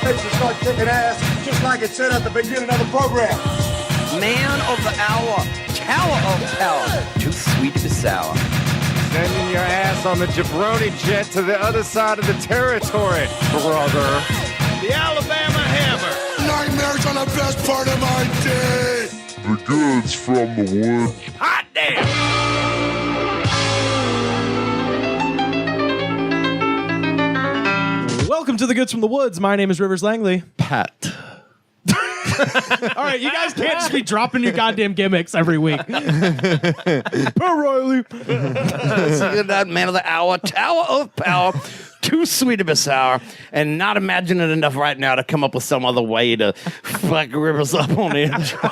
fix to start kicking ass, just like it said at the beginning of the program. Man of the hour, tower of power, too sweet to be sour. Sending your ass on the jabroni jet to the other side of the territory, brother. The Alabama Hammer. Nightmares are the best part of my day. The goods from the wood. Hot damn! Welcome to the Goods from the Woods. My name is Rivers Langley. Pat. All right, you guys can't just be dropping your goddamn gimmicks every week. Pat Riley. That man of the hour, tower of power, too sweet to be sour, and not imagining enough right now to come up with some other way to fuck Rivers up on the intro.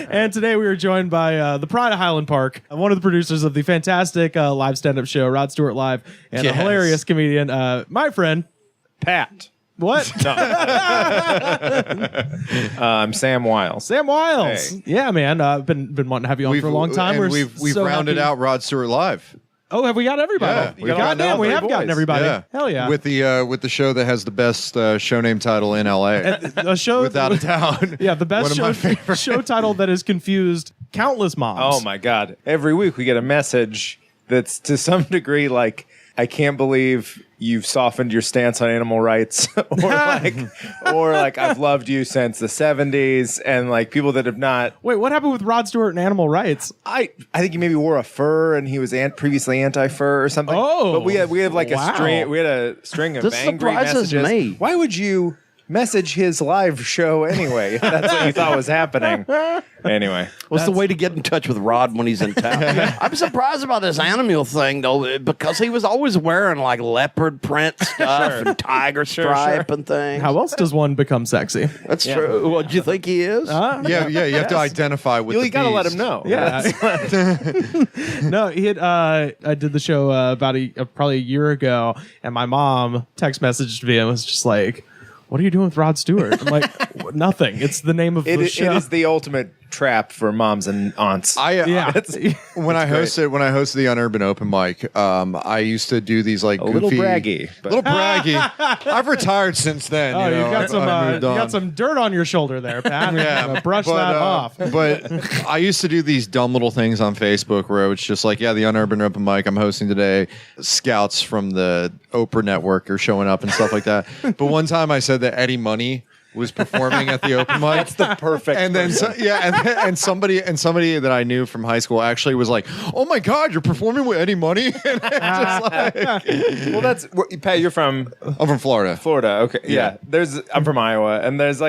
And today we are joined by the pride of Highland Park, one of the producers of the fantastic live stand-up show, Rod Stewart Live, and a hilarious comedian, my friend, Pat. What? I'm Sam Wiles. Sam Wiles. Hey. Yeah, man. I've been wanting to have you on for a long time. And we've so rounded happy. out Rod Stewart Live. Oh, have we got everybody? Yeah, Goddamn, we have gotten everybody. Yeah. Hell yeah. With the show that has the best show name title in LA. A show Without a doubt. Yeah, the best One of my favorite. show title that has confused countless moms. Oh my God. Every week we get a message that's to some degree like, I can't believe you've softened your stance on animal rights or like I've loved you since the 70s, and like people that have not. Wait, what happened with Rod Stewart and animal rights? I think he maybe wore a fur and he was previously anti-fur or something. Oh, but we have like wow. we had a string of This angry surprises messages. me. Why would you message his live show anyway? If that's what you thought was happening. Anyway. What's the way to get in touch with Rod when he's in town? I'm surprised about this animal thing, though, because he was always wearing like leopard print stuff and tiger stripe and things. How else does one become sexy? That's true. What, do you think he is? Yeah, you have to identify with You gotta let him know. Yeah. No, he had. I did the show about probably a year ago, and my mom text messaged me and was just like, "What are you doing with Rod Stewart?" I'm like, "Nothing. It's the name of the show." It is the ultimate trap for moms and aunts. when I hosted the Unurban Open Mic, I used to do these like a goofy, little braggy. But little braggy. I've retired since then. Oh, you know, you've got some. I You moved on. got some dirt on your shoulder there, Pat. Yeah, brush that off. But I used to do these dumb little things on Facebook where it's just like, yeah, the Unurban Open Mic I'm hosting today. Scouts from the Oprah Network are showing up and stuff like that. But one time I said that Eddie Money was performing at the open mic. That's the perfect. And then and somebody that I knew from high school actually was like, "Oh my God, you're performing with Eddie Money!" And just like, well, that's Pat. You're from I'm from Florida. Florida. Okay. Yeah. I'm from Iowa, and there is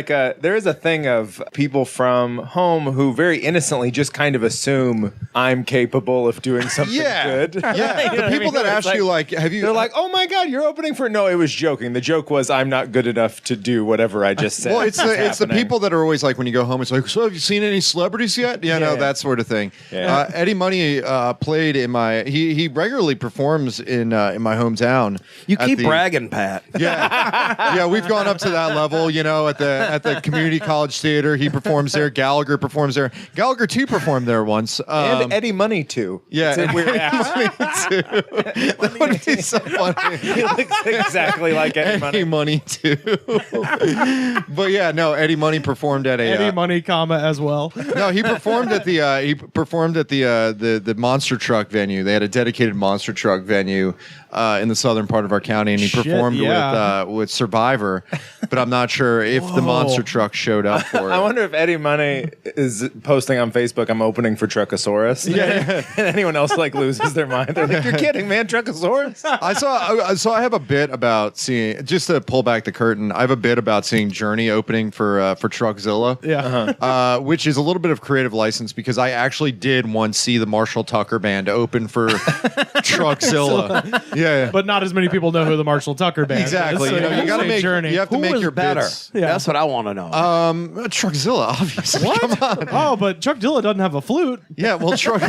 a thing of people from home who very innocently just kind of assume I'm capable of doing something good. Yeah. You know The people what I mean? that ask you like, have you? They're like, "Oh my God, you're opening for." No, it was joking. The joke was, I'm not good enough to do whatever I just said. Well, it's the people that are always like, when you go home, it's like, "So have you seen any celebrities yet?" Yeah, no, that sort of thing. Yeah. Eddie Money played in my. He regularly performs in my hometown. You keep bragging, Pat. Yeah, we've gone up to that level. You know, at the community college theater, he performs there. Gallagher performs there. Gallagher too performed there once. And Eddie Money too. Yeah, It's a weird that would be so funny. He looks exactly like Eddie Money. Eddie Money too. But yeah, no, Eddie Money performed at a Eddie Money, as well. No, he performed at the monster truck venue. They had a dedicated monster truck venue in the southern part of our county, and he performed with Survivor. But I'm not sure if the monster truck showed up for it. I wonder if Eddie Money is posting on Facebook, "I'm opening for Truckosaurus." Yeah. And anyone else like loses their mind. They're like, "You're kidding, man, Truckosaurus." I have a bit about seeing, just to pull back the curtain, I have a bit about seeing Journey opening for Truckzilla. Yeah. Which is a little bit of creative license, because I actually did once see the Marshall Tucker Band open for Truckzilla. Yeah. But not as many people know who the Marshall Tucker Band Exactly. is. You know, you got to make Journey. You have to Who make was your better? bits. Yeah. That's what I want to know. Truckzilla, obviously. What? Come on. Oh, but Chuck Dilla doesn't have a flute. Yeah, well, Truck.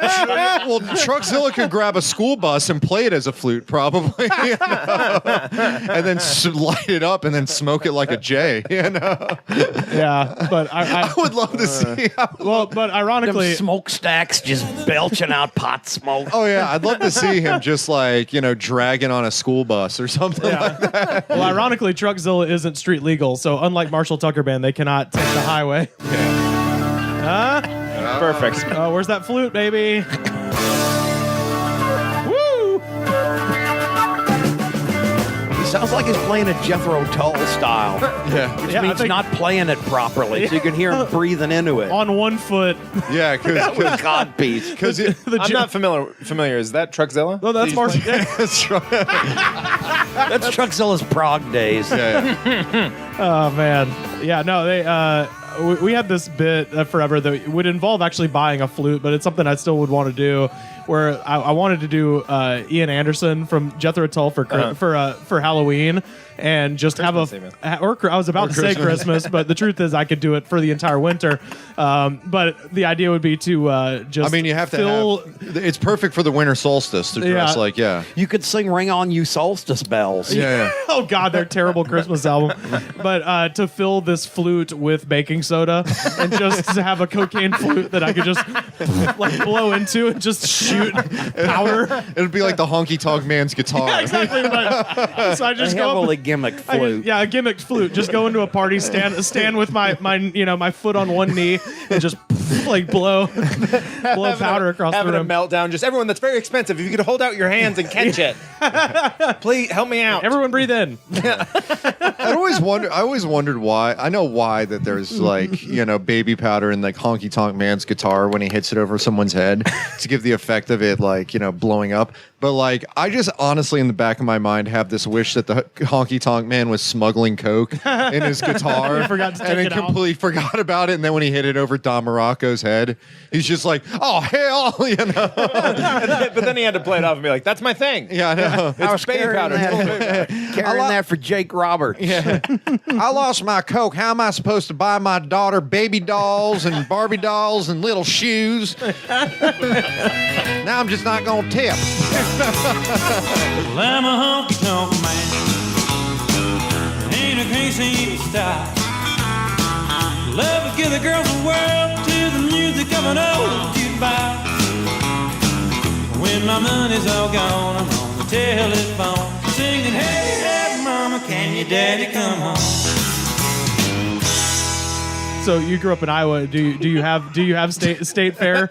Well, Truckzilla could grab a school bus and play it as a flute, probably, you know? And then light it up and then smoke it like a J. You know? Yeah, but I would love to see. but Them ironically, smokestacks just belching out pot smoke. Oh yeah, I'd love to see him just like dragging on a school bus or something like that. well, ironically, Truckzilla isn't street legal, so unlike Marshall Tucker Band, they cannot take the highway. Huh? Perfect. Oh, where's that flute, baby? Woo! He sounds like he's playing a Jethro Tull style, Yeah, which Yeah, I means think- not playing it properly, so you can hear him breathing into it. On one foot. yeah, With a because codpiece. The I'm Ju- not familiar. Is that Truckzilla? Oh, that's Marshall. That's Truckzilla's prog days. Oh man, yeah, no, they we had this bit forever that would involve actually buying a flute, but it's something I still would want to do. Where I wanted to do Ian Anderson from Jethro Tull for Halloween, and just Christmas have even. I was about to say Christmas, but the truth is I could do it for the entire winter. But the idea would be to just. I mean, you have to fill, have. It's perfect for the winter solstice to dress Yeah. like You could sing "Ring On You Solstice Bells." Yeah. Oh God, their terrible Christmas album. But to fill this flute with baking soda and just to have a cocaine flute that I could just like blow into and just shoot powder. It'd be like the honky tonk man's guitar. Yeah, exactly. But, so I A just go heavily up. gimmicked I flute. just, yeah, a gimmicked flute. Just go into a party, stand with my my foot on one knee, and just like blow powder across the Having a room. meltdown. Just everyone. That's very expensive. If you could hold out your hands and catch it, please help me out. Everyone breathe in. I always wondered why. I know why that there's like baby powder in like honky tonk man's guitar when he hits it over someone's head to give the effect of it like blowing up. But like I just honestly in the back of my mind have this wish that the honky tonk man was smuggling coke in his guitar He forgot to take and then it out. completely forgot about it. And then when he hit it over Don Morocco's head, he's just like, oh hell, But then he had to play it off and be like, "That's my thing." Yeah, I know. I was baby carrying powder. that for Jake Roberts. Yeah. I lost my coke. How am I supposed to buy my daughter baby dolls and Barbie dolls and little shoes? Now I'm just not going to tip. Well, I'm a honky tonk man. Ain't a crazy style. Love to give the girls the world to the music of an old jukebox. When my money's all gone, I'm on the telephone singing, "Hey, hey, mama, can your daddy come home?" So you grew up in Iowa. Do you have state fair?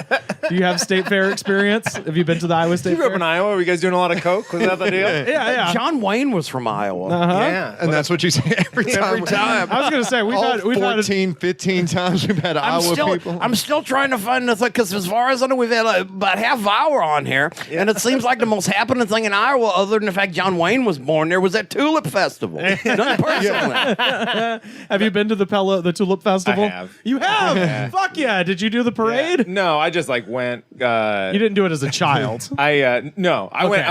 Do you have state fair experience? Have you been to the Iowa State You grew Fair? up in Iowa. Were you guys doing a lot of coke? Was that the deal? Yeah. John Wayne was from Iowa. Yeah. And that's what you say every time. Every time. I was gonna say we've All had 14, 15 times we've had Iowa people. I'm still trying to find the thing because as far as I know, we've had about half an hour on here, and it seems like the most happening thing in Iowa, other than the fact John Wayne was born there, was that Tulip Festival. Done personally. Have you been to the Tulip Festival? I have. You have? Fuck yeah! Did you do the parade? No, I just like went. You didn't do it as a child. I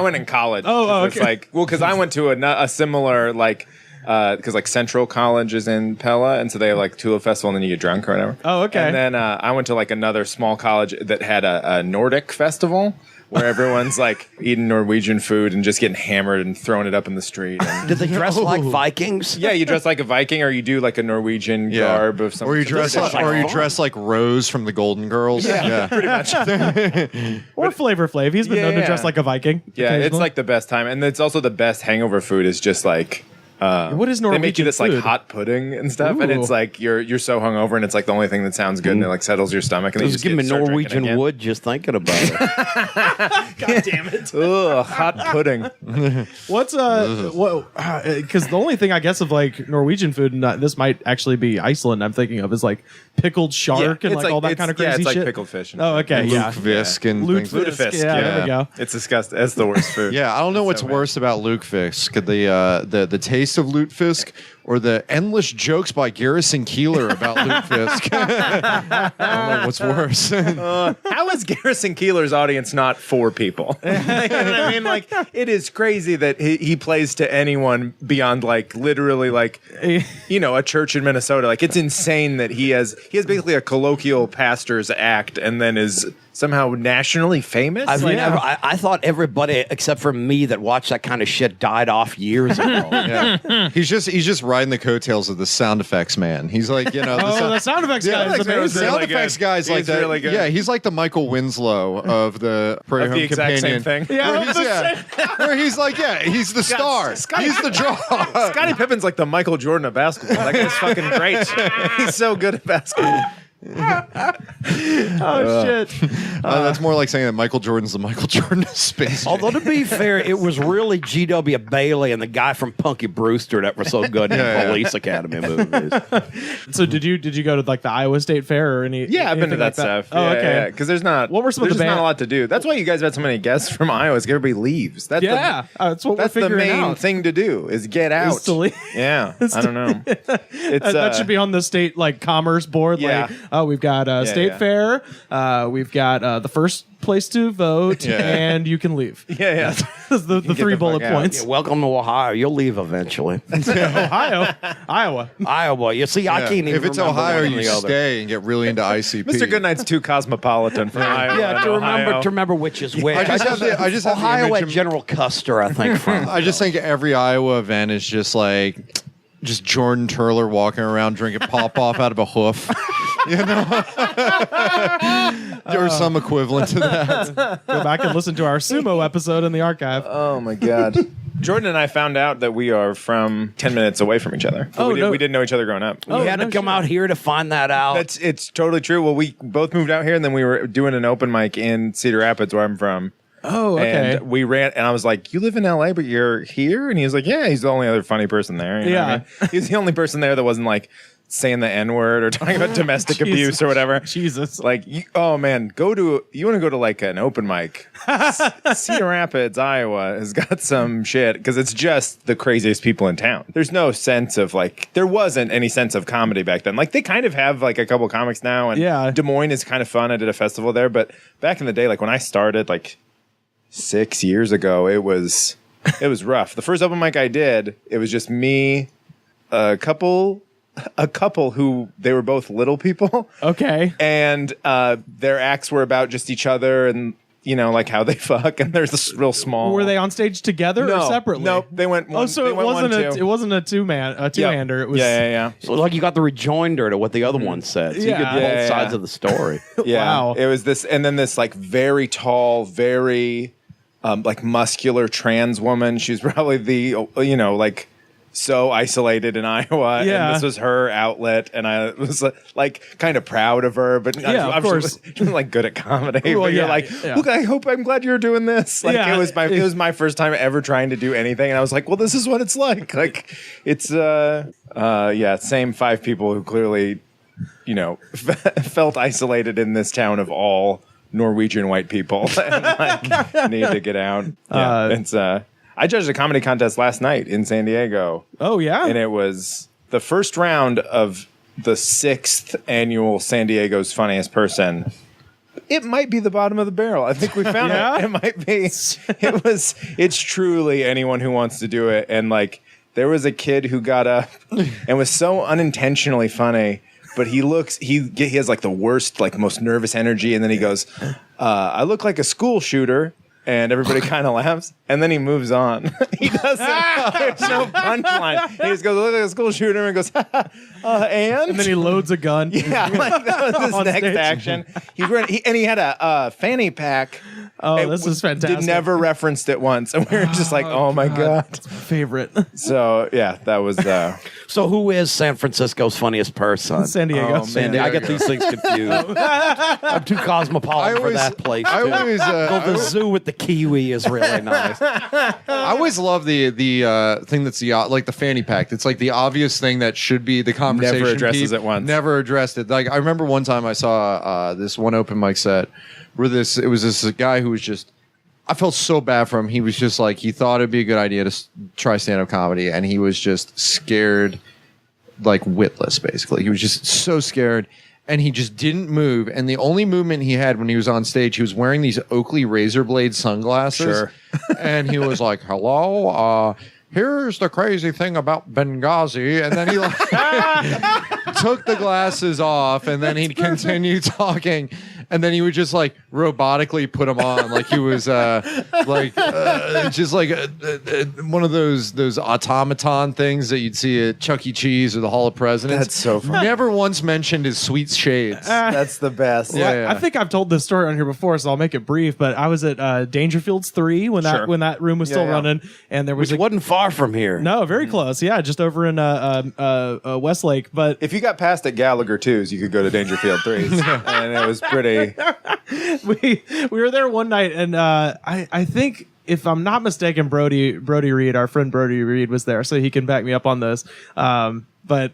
went in college. Oh, It's okay. like because I went to a similar like because like Central College is in Pella, and so they have like Tulip Festival, and then you get drunk or whatever. Oh, okay. And then I went to like another small college that had a Nordic festival where everyone's like eating Norwegian food and just getting hammered and throwing it up in the street. And, Did they dress like Vikings? yeah, you dress like a Viking, or you do like a Norwegian garb of some. Or you dress sounds like, like or you fun. dress like Rose from the Golden Girls. Yeah. pretty much. Or Flavor Flav. He's been known to Yeah. dress like a Viking. Yeah, it's occasionally. like the best time, and it's also the best hangover food. Is just like What is they make Norwegian you this food? like hot pudding and stuff, and Ooh. it's like you're so hungover, and it's like the only thing that sounds good, and it like settles your stomach. And then you Just just give me start drinking Norwegian again. wood just thinking about it. God damn it. Ugh, hot pudding. What's because the only thing I guess of like Norwegian food, and this might actually be Iceland. I'm thinking of is like pickled shark and it's like all that kind of crazy yeah, it's shit. like pickled fish. And Oh, okay, yeah. Lutefisk and things. Lutefisk. Lutefisk, Yeah, there we go. It's disgusting. It's the worst food. Yeah, I don't know what's so bad. worse about lutefisk. The taste of lutefisk or the endless jokes by Garrison Keillor about Lutefisk. I don't know what's worse. How is Garrison Keillor's audience not 4 people? You know what I mean? Like, it is crazy that he plays to anyone beyond, like, literally, like, you know, a church in Minnesota. Like, it's insane that he has basically a colloquial pastor's act and then is somehow nationally famous. I thought everybody except for me that watched that kind of shit died off years ago. Yeah. He's just riding the coattails of the sound effects man. He's like, you know, the sound effects guy is amazing. The sound effects guy's like that. Really good. Yeah, he's like the Michael Winslow of the Prairie Home exact Companion. same thing. Where he's like, he's the star. He's the draw. Scottie Pippen's like the Michael Jordan of basketball. That guy's fucking great. He's so good at basketball. Shit. That's more like saying that Michael Jordan's the Michael Jordan of space. Although to be fair, it was really G.W. Bailey and the guy from Punky Brewster that were so good in the Police Academy movies. So did you go to like the Iowa State Fair or any? Yeah, I've been to that like stuff. Oh, okay. Because there's not. What were some of there's the not a lot to do. That's why you guys had so many guests from Iowa. Is everybody leaves. That's that's what that's we're the figuring main out. thing to do is get out. Is to leave. Yeah, I don't know. It's That should be on the state like commerce board. Yeah. Like, oh, we've got state fair. We've got the first place to vote, and you can leave. Yeah. That's the 3 bullet points. Yeah, welcome to Ohio. You'll leave eventually. Ohio, Iowa. Iowa. You see, I can't even If it's remember Ohio, one or you the other. stay and get really into ICP. Mr. Goodnight's too cosmopolitan for Iowa. Yeah, to Ohio. remember which is which. I just have the Ohio image at of- General Custer, I think. From I just think every Iowa event is just like Jordan Turler walking around drinking pop-off out of a hoof. You know? Or some equivalent to that. Go back and listen to our sumo episode in the archive. Oh my God. Jordan and I found out that we are from 10 minutes away from each other. Oh, we didn't know each other growing up. we had to come out here to find that out. It's totally true. Well, we both moved out here, and then we were doing an open mic in Cedar Rapids, where I'm from. Oh, okay. And we ran, and I was like, "You live in LA, but you're here?" And he was like, "Yeah." He's the only other funny person there. You know what I mean? He's the only person there that wasn't like saying the N-word or talking about domestic abuse or whatever. Jesus. Like, oh man, you want to go to like an open mic. Cedar Rapids, Iowa has got some shit because it's just the craziest people in town. There's no sense of like, there wasn't any sense of comedy back then. Like they kind of have like a couple comics now, and Des Moines is kind of fun. I did a festival there, but back in the day, like when I started like 6 years ago, it was rough. The first open mic I did, it was just me, a couple who they were both little people. Okay. And their acts were about just each other and, you know, like how they fuck. And there's this real small. Were they on stage together or separately? No, they went one. Oh, so it wasn't a two-hander. It was Yeah. So like you got the rejoinder to what the other one said. So you get both sides of the story. Yeah. Wow. It was this, and then this like very tall, very like muscular trans woman. She's probably the, you know, like so isolated in Iowa. Yeah. And this was her outlet. And I was like kind of proud of her, but of course. she was like good at comedy. Well, but you're like, look, I'm glad you're doing this. Like it was my first time ever trying to do anything. And I was like, well, this is what it's like. Like it's, same 5 people who clearly, you know, felt isolated in this town of all Norwegian white people and like need to get out. Yeah, I judged a comedy contest last night in San Diego. Oh yeah, and it was the first round of the 6th annual San Diego's Funniest Person. It might be the bottom of the barrel. I think we found it. It might be. It's truly anyone who wants to do it. And like there was a kid who got up and was so unintentionally funny. But he has like the worst, like most nervous energy. And then he goes, I look like a school shooter. And everybody kind of laughs. And then he moves on. He doesn't. There's no punchline. He just goes, I look like a school shooter. And goes, and then he loads a gun. Yeah, like that was his next action. He had a fanny pack. Oh, this is fantastic. They never referenced it once. And we were just like, oh my God. It's my favorite. So, yeah, that was. So who is San Francisco's funniest person? San Diego. San Diego. I get these things confused. I'm too cosmopolitan for that place. I always the zoo with the kiwi is really nice. I always love the thing that's like the fanny pack. It's like the obvious thing that should be the conversation. Never addresses piece. it once. Never addressed it. Like I remember one time I saw this one open mic set where it was this guy who was just. I felt so bad for him. He was just like he thought it'd be a good idea to try stand-up comedy, and he was just scared like witless, basically. He was just so scared. And he just didn't move. And the only movement he had when he was on stage, he was wearing these Oakley razor blade sunglasses. Sure. And he was like, hello, here's the crazy thing about Benghazi. And then he like took the glasses off, and then he'd continue talking. And then he would just like robotically put them on, like he was just like one of those automaton things that you'd see at Chuck E. Cheese or the Hall of Presidents. That's so funny. Never once mentioned his sweet shades. That's the best. Yeah. I think I've told this story on here before, so I'll make it brief. But I was at Dangerfields 3 when that room was still running, and there was Which wasn't far from here. no, very close. Yeah, just over in Westlake. But If you got past at Gallagher 2s, you could go to Dangerfield 3s. And it was pretty. we were there one night, and I think, if I'm not mistaken, Brody Reed, our friend Brody Reed, was there, so he can back me up on this. But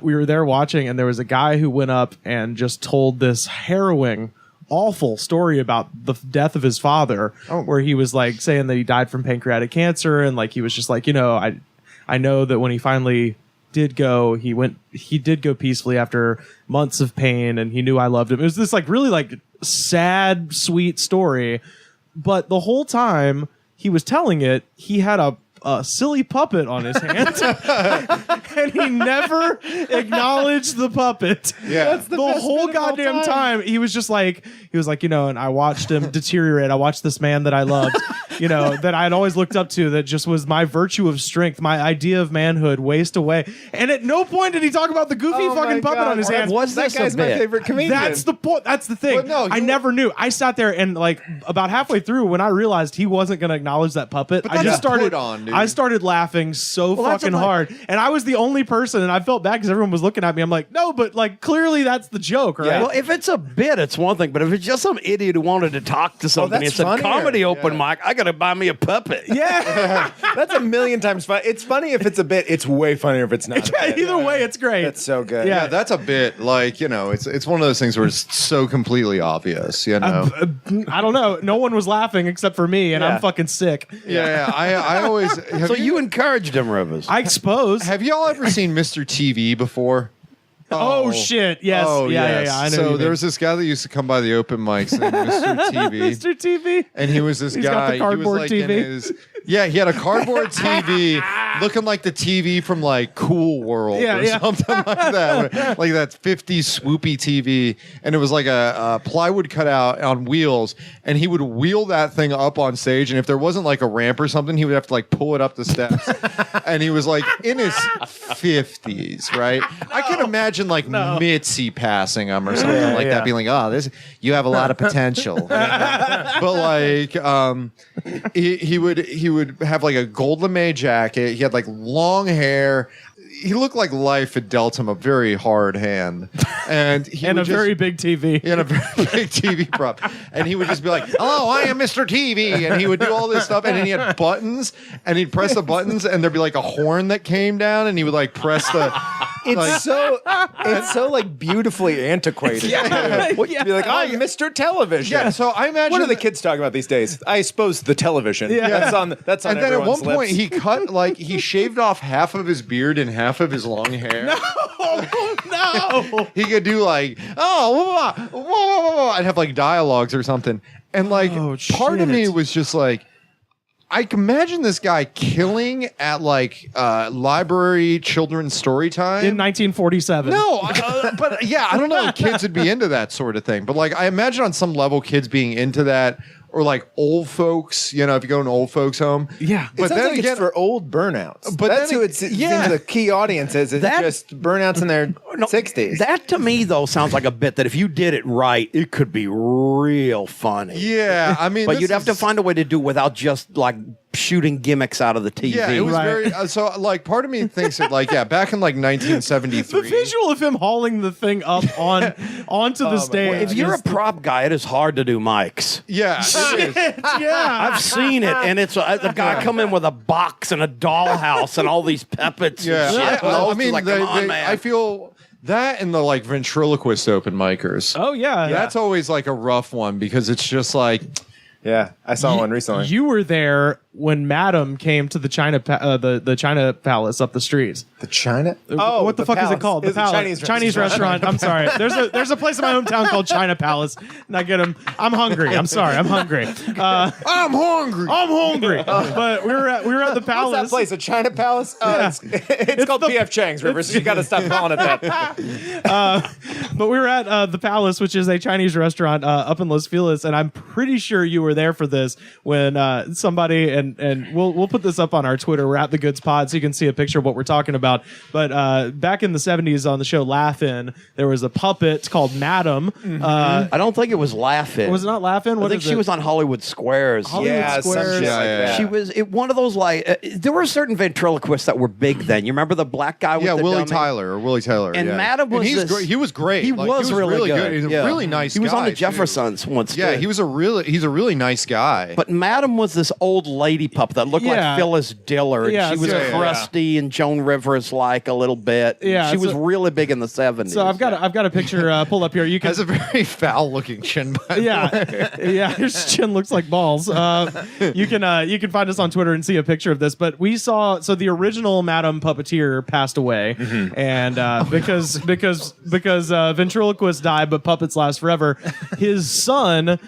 we were there watching, and there was a guy who went up and just told this harrowing, awful story about the death of his father, where he was like saying that he died from pancreatic cancer, and like he was just like, I know that when he finally did go, he did go peacefully after months of pain, and he knew I loved him. It was this like really like sad, sweet story, but the whole time he was telling it, he had a silly puppet on his hand, and he never acknowledged the puppet. Yeah. the whole goddamn time. He was like, and I watched him deteriorate. I watched this man that I loved, that I had always looked up to, that just was my virtue of strength, my idea of manhood, waste away. And at no point did he talk about the goofy fucking puppet on his hand. Was That this guy's a my bit? favorite comedian. That's the point. That's the thing. Well, no, I never knew. I sat there and like about halfway through, when I realized he wasn't going to acknowledge that puppet, But I just that's started. put on, dude. I started laughing so that's fucking like- hard, and I was the only person, and I felt bad because everyone was looking at me. I'm like, no, but like clearly that's the joke, right? Well, if it's a bit, it's one thing. But if it's just some idiot who wanted to talk to somebody, that's it's a funnier. comedy open mic. I got to buy me a puppet. Yeah. That's a million times fun. It's funny if it's a bit. It's way funnier if it's not. a bit. Either way, it's great. It's so good. Yeah, that's a bit like, it's one of those things where it's so completely obvious, I don't know. No one was laughing except for me, and Yeah. I'm fucking sick. Yeah, I always. So you encouraged him, Rivers. I suppose. have y'all ever seen Mr. TV before? Oh shit! Yes. Oh, yeah. yes. I know. So there was this guy that used to come by the open mics named Mr. TV. Mr. TV. And he was this He's got guy. the cardboard he was like TV. in his, he had a cardboard TV looking like the TV from like Cool World or something like that. Like that 50s swoopy TV. And it was like a plywood cutout on wheels. And he would wheel that thing up on stage. And if there wasn't like a ramp or something, he would have to like pull it up the steps. And he was like in his 50s, right? I can imagine like Mitzi passing him or something like that, being like, "Oh, you have a lot of potential." But like, he would have like a gold lame jacket. He had like long hair. He looked like life had dealt him a very hard hand, and Very big TV. he had a very big TV prop, and he would just be like, "Hello, I am Mr. TV," and he would do all this stuff, and then he had buttons, and he'd press the buttons, and there'd be like a horn that came down, and he would like press the. It's so like beautifully antiquated. Yeah. What, you'd be like, I'm Mr. Television. Yeah, so I imagine. What are the kids talking about these days? I suppose the television. Yeah. That's on And then at one everyone's point, lips. he cut like he shaved off half of his beard and half of his long hair. No. He could do like, whoa, whoa, whoa, whoa, and have like dialogues or something. And like, part of me was just like, I can imagine this guy killing at like library children's story time. In 1947. No, but yeah, I don't know if kids would be into that sort of thing. But like, I imagine on some level, kids being into that, or like old folks. If you go to an old folks home. Yeah. It but sounds then like again, it's for old burnouts. But that's then who it- it yeah. seems the key audience is. It's That- just burnouts in their 60s. That to me though sounds like a bit that if you did it right, it could be real funny. yeah, I mean, But this you'd have to is- find a way to do it without just like shooting gimmicks out of the TV. Yeah, it was Right. very. So, like, part of me thinks that, like, back in like 1973. The visual of him hauling the thing up onto the stage. If you're a is- prop guy, it is hard to do mics. Yeah, it is. yeah. I've seen it, and it's the guy come in with a box and a dollhouse and all these puppets. Yeah, and shit. I mean, like, come on, man. I feel that and the like ventriloquist open micers. Oh yeah. That's always like a rough one because it's just like Yeah, I saw one recently. You were there when Madam came to the China the China Palace up the street. The China? Oh, what the fuck Palace. is it called? The It's a Palace. Chinese restaurant. I'm sorry. There's a place in my hometown called China Palace. And I get them. I'm hungry. I'm sorry. I'm hungry. I'm hungry. I'm hungry. But we were at the palace. What's that place? A China Palace? Yeah. It's called P.F. Chang's, Rivers. You got to stop calling it that. But we were at the Palace, which is a Chinese restaurant up in Los Feliz, and I'm pretty sure you were there for this when somebody and we'll put this up on our Twitter. We're at the Goods Pod, so you can see a picture of what we're talking about. But back in the 70s on the show Laugh-In, there was a puppet called Madam. I don't think it was Laugh-In. Was it not Laugh-In? I think she was on Hollywood Squares. Hollywood Squares. some shit like that. She was one of those there were certain ventriloquists that were big then. You remember the black guy with the Willie dummy? Tyler or Willie Taylor. And yeah. Madam was he's this- great. He was great. He Like, was really good. He's a Yeah. really nice He guy. was on the too. Jeffersons once. Yeah, too. he's a really nice guy. But Madam was this old lady pup that looked Yeah. like Phyllis Diller. Yeah, She was so- crusty and Joan Rivers like a little bit. Yeah, she was so- really big in the 70s. So I've got a picture pulled up here. You can has a very foul looking chin. By the way. yeah, his chin looks like balls. You can find us on Twitter and see a picture of this. But we saw the original Madam Puppeteer passed away, and because ventriloquists die but puppets last forever, his son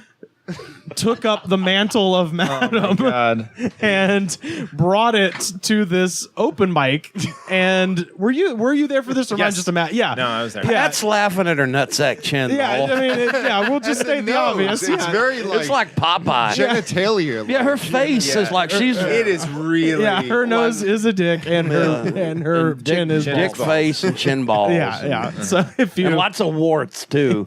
took up the mantle of Madam God. and brought it to this open mic. And were you there for this? Or am I Yes. just a yeah? No, I was there. Yeah. That's laughing at her nutsack chin. Yeah, though. I mean, we'll just state the No, obvious. It's Yeah. very like, It's like Popeye. genitalia. Yeah, her face is like she's It is really. Yeah, her nose is a dick, and her chin is dick balls. face and chin balls. Yeah. So if you And lots of warts too.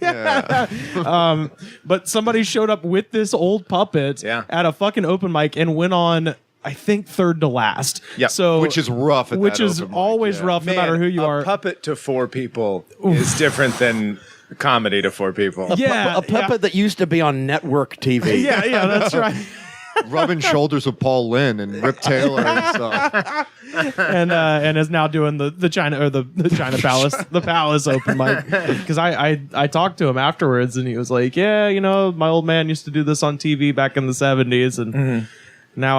but somebody showed up with this old puppet Yeah. at a fucking open mic and went on, I think, third to last. Yep. So which is rough. At which that is open mic, always yeah. rough, no matter who you a are. puppet to 4 people is different than comedy to 4 people. Yeah, A puppet that used to be on network TV. yeah, that's right. rubbing shoulders with Paul Lynn and Rip Taylor and stuff. and is now doing the China or the China Palace, the Palace open mic. Because I talked to him afterwards, and he was like, yeah, my old man used to do this on TV back in the 70s, and now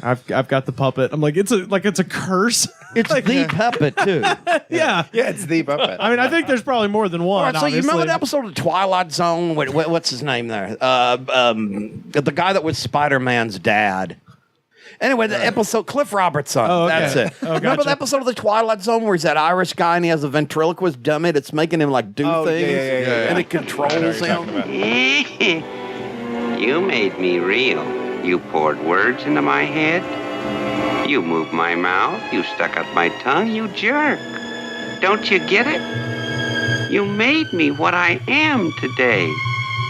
I've got the puppet. I'm like, it's a curse. It's the puppet too. Yeah. Yeah, it's the puppet. I mean, I think there's probably more than one. All right, so you remember obviously. the episode of Twilight Zone? What's his name there? The guy that was Spider-Man's dad. Anyway, the episode Cliff Robertson. Oh, okay. That's it. Oh, Remember gotcha. the episode of the Twilight Zone where he's that Irish guy and he has a ventriloquist dummy that's making him like do Oh, things, yeah. and it controls him. You made me real. You poured words into my head. You moved my mouth. You stuck out my tongue. You jerk. Don't you get it? You made me what I am today.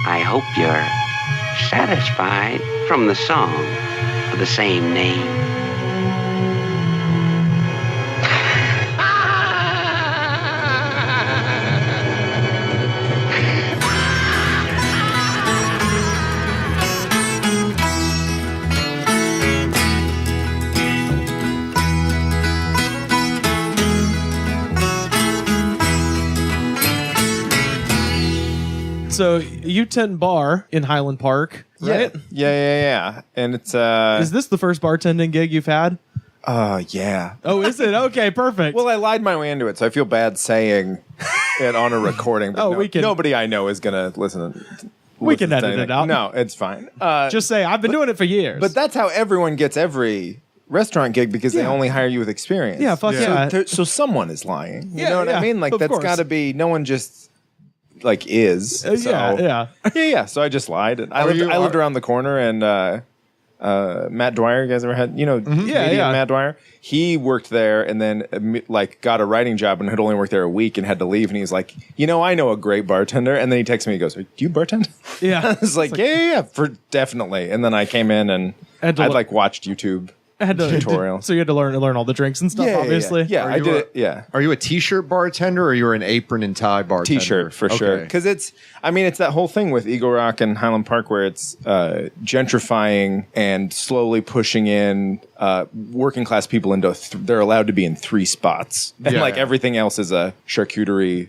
I hope you're satisfied from the song of the same name. So U10 Bar in Highland Park, right? Yeah. And it's Is this the first bartending gig you've had? yeah. Oh, is it? Okay, perfect. Well, I lied my way into it, so I feel bad saying it on a recording. But Oh, we can- nobody I know is gonna listen. We can listen to edit it anything. out. No, it's fine. just say I've been doing it for years. But that's how everyone gets every restaurant gig because they Yeah. only hire you with experience. Yeah, fuck yeah. So someone is lying. You Yeah, know what yeah, I mean? Like of that's course. got to be. No one just like is. So, yeah. So I just lied. I lived around the corner, and Matt Dwyer. You guys ever had? Yeah, comedian yeah. Matt Dwyer. He worked there, and then like got a writing job, and had only worked there a week, and had to leave. And he was like, I know a great bartender. And then he texted me. He goes, "Do you bartend?" Yeah. I was like, yeah, for definitely. And then I came in, and Had to I'd look- like watched YouTube. I had to tutorial. So you had to learn all the drinks and stuff, obviously. Yeah, I did it. Yeah. Are you a t-shirt bartender or you're an apron and tie bartender? T-shirt for sure, Okay. because it's that whole thing with Eagle Rock and Highland Park where it's gentrifying and slowly pushing in working class people into they're allowed to be in 3 spots, and Yeah. like everything else is a charcuterie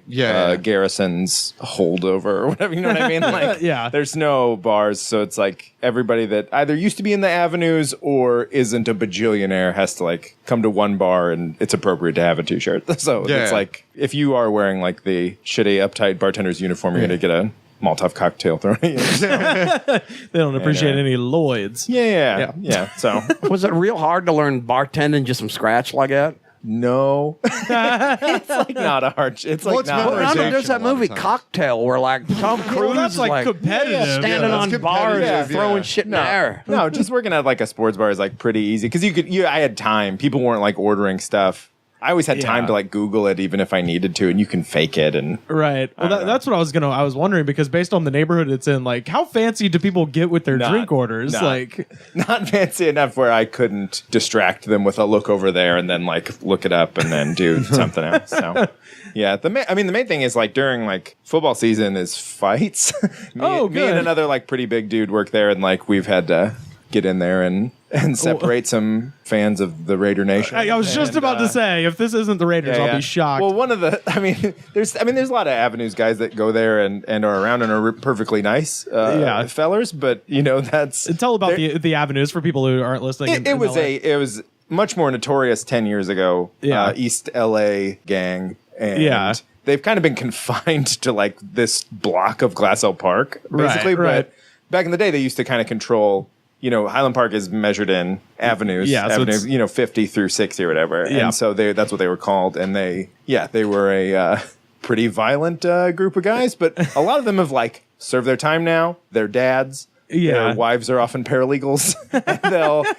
garrison's holdover or whatever. You know what I mean? Like, Yeah. there's no bars, so it's like everybody that either used to be in the avenues or isn't a bajillionaire has to like come to one bar, and it's appropriate to have a T-shirt. So Yeah. it's like if you are wearing like the shitty uptight bartender's uniform, you're gonna get a Molotov cocktail thrown at you. They don't appreciate any Lloyds. Yeah. So Was it real hard to learn bartending just from scratch like that? no, it's like not a hard. It's like Well, it's not. Well, memorization there's that a lot of movie times. Cocktail where like Tom Cruise that's is like like competitive. standing Yeah, that's on bars competitive, and throwing yeah. shit in the air. No, just working at like a sports bar is like pretty easy because I had time. People weren't like ordering stuff. I always had time to like Google it, even if I needed to, and you can fake it. And Right. Well, that's what I was wondering, because based on the neighborhood it's in, like, how fancy do people get with their drink orders? Like, not fancy enough where I couldn't distract them with a look over there and then like look it up and then do something else. So, yeah. The main thing is like during like football season is fights. me and good. another like pretty big dude work there, and like we've had to get in there and separate some fans of the Raider Nation. I was just about to say, if this isn't the Raiders, I'll be shocked. Well, one of the, there's a lot of avenues guys that go there and are around and are perfectly nice, fellers. But you know, tell about the avenues for people who aren't listening. It was much more notorious 10 years ago. East LA gang, and they've kind of been confined to like this block of Cassel Park, basically. Right. But back in the day, they used to kind of control. You know, Highland Park is measured in avenues, so 50 through 60 or whatever. Yeah. And so that's what they were called. And they were a pretty violent group of guys, but a lot of them have like served their time now. They're dads. Their wives are often paralegals.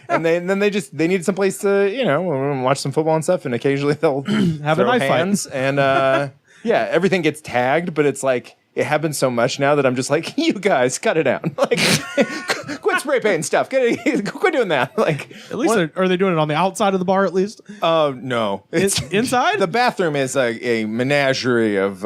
and they need some place to, watch some football and stuff. And occasionally they'll have a knife hands. And everything gets tagged, but it's like, it happens so much now that I'm just like, you guys, cut it out. Like, quit spray painting stuff. Quit doing that. Like, at least are they doing it on the outside of the bar? At least? No, it's inside. The bathroom is a menagerie of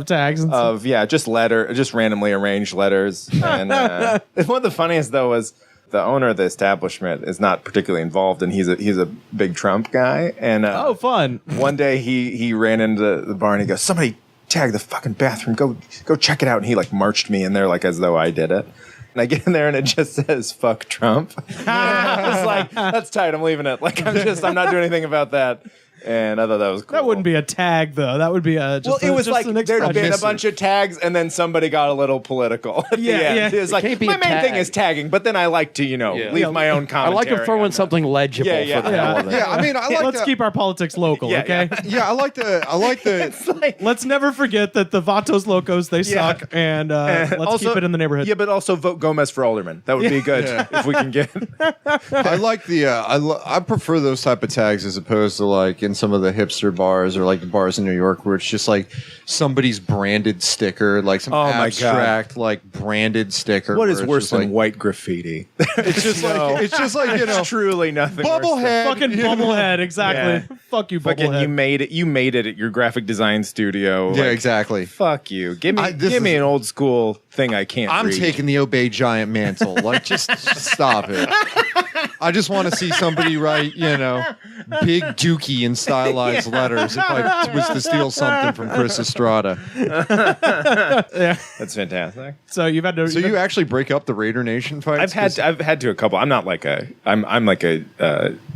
tags and just randomly arranged letters. And one of the funniest though was the owner of the establishment is not particularly involved, and he's a big Trump guy. And fun. One day he ran into the bar and he goes, somebody tag the fucking bathroom, go check it out. And he like marched me in there like as though I did it. And I get in there and it just says fuck Trump. I was like, that's tight, I'm leaving it. Like I'm not doing anything about that. And I thought that was cool. That wouldn't be a tag though. That would be it was like there'd been a bunch of tags and then somebody got a little political at the end. It was like, my main thing is tagging, but then I like to, leave my own commentary. I like to throw in something legible for the hell of it. Yeah, I mean, let's keep our politics local, okay? Yeah, I like the. Let's never forget that the Vatos Locos, they suck, and let's also, keep it in the neighborhood. Yeah, but also vote Gomez for alderman. That would be good if we can get. I like the. I prefer those type of tags as opposed to like in some of the hipster bars or like the bars in New York where it's just like somebody's branded sticker, like some abstract like branded sticker. What is worse than like, white graffiti? It's just like it's truly nothing. Bubblehead, fucking bubblehead, exactly. Yeah. Fuck you, fucking bubblehead. you made it at your graphic design studio. Yeah, like, exactly. Fuck you. Give me an old school thing I can't. I'm read. taking the Obey Giant mantle. Like just stop it. I just want to see somebody write, big dookie in stylized letters if I was to steal something from Chris Estrada. Yeah, that's fantastic. So you've had to. So you actually break up the Raider Nation fights? I've had to a couple. I'm not like I'm like a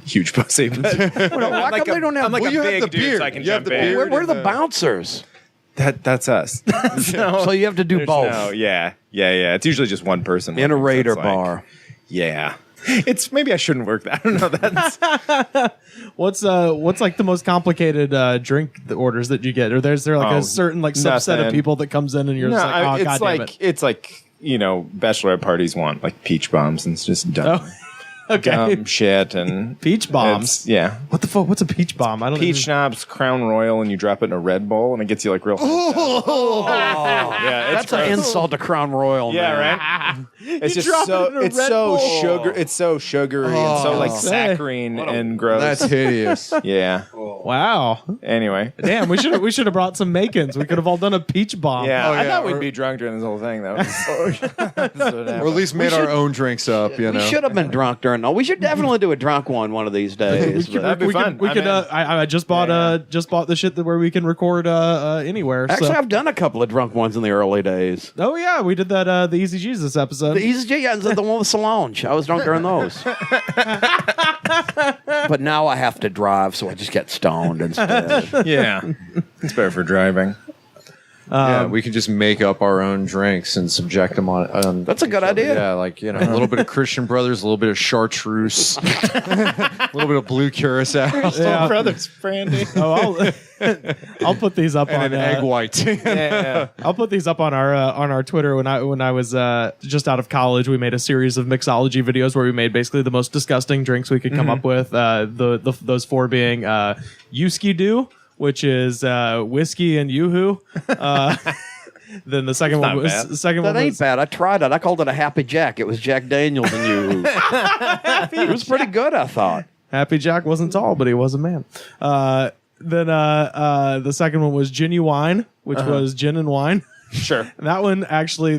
huge pussy. But How come they don't have? I'm like you a have big the dude, beard. so I can You have jump the in. beard. Where are the bouncers? That's us. So you have to do both. Yeah. It's usually just one person In a Raider like, bar. Yeah. It's maybe I shouldn't work that. I don't know. That's What's like the most complicated drink orders that you get? Or is there like a certain like subset of people that comes in and you're just like, oh, God damn it. It's like, bachelorette parties want like peach bombs and it's just dumb. Oh, okay. Dumb shit and peach bombs. Yeah. What the fuck? What's a peach bomb? I don't Peach schnapps, Crown Royal, and you drop it in a Red Bull and it gets you like real. Yeah, That's an insult to Crown Royal. Yeah, man. right. It's just drop so it in a it's Red so Bull. sugar. It's so sugary and so like say. saccharine and gross. That's hideous. Yeah. Wow. Anyway. Damn, we should have brought some Makins. We could have all done a peach bomb. Yeah, I thought or- we'd be drunk during this whole thing, though. Or at least made our own drinks up, you know. We should have been drunk during. No, we should definitely do a drunk one of these days. but- That'd be fun. We could. I just bought the shit where we can record anywhere. Actually, so. I've done a couple of drunk ones in the early days. Oh yeah, we did that the Easy Jesus episode. The Easy J, yeah, the one with Solange. I was drunk during those. But now I have to drive, so I just get stoned instead. Yeah. It's better for driving. Yeah, we can just make up our own drinks and subject them on. That's a good idea. Yeah, like, you know, a little bit of Christian Brothers, a little bit of chartreuse, a little bit of blue curacao, Stone Brothers brandy. Oh, I'll put these up and on an egg white. Yeah. I'll put these up on our Twitter. When I was just out of college, we made a series of mixology videos where we made basically the most disgusting drinks we could come up with. Those four being Yuski Do, which is whiskey and yoo-hoo. Then the second one was bad. That ain't bad. I tried it. I called it a Happy Jack. It was Jack Daniels and you. It was pretty good, I thought. Happy Jack wasn't tall, but he was a man. Then the second one was Ginuwine, which was gin and wine. Sure. And that one actually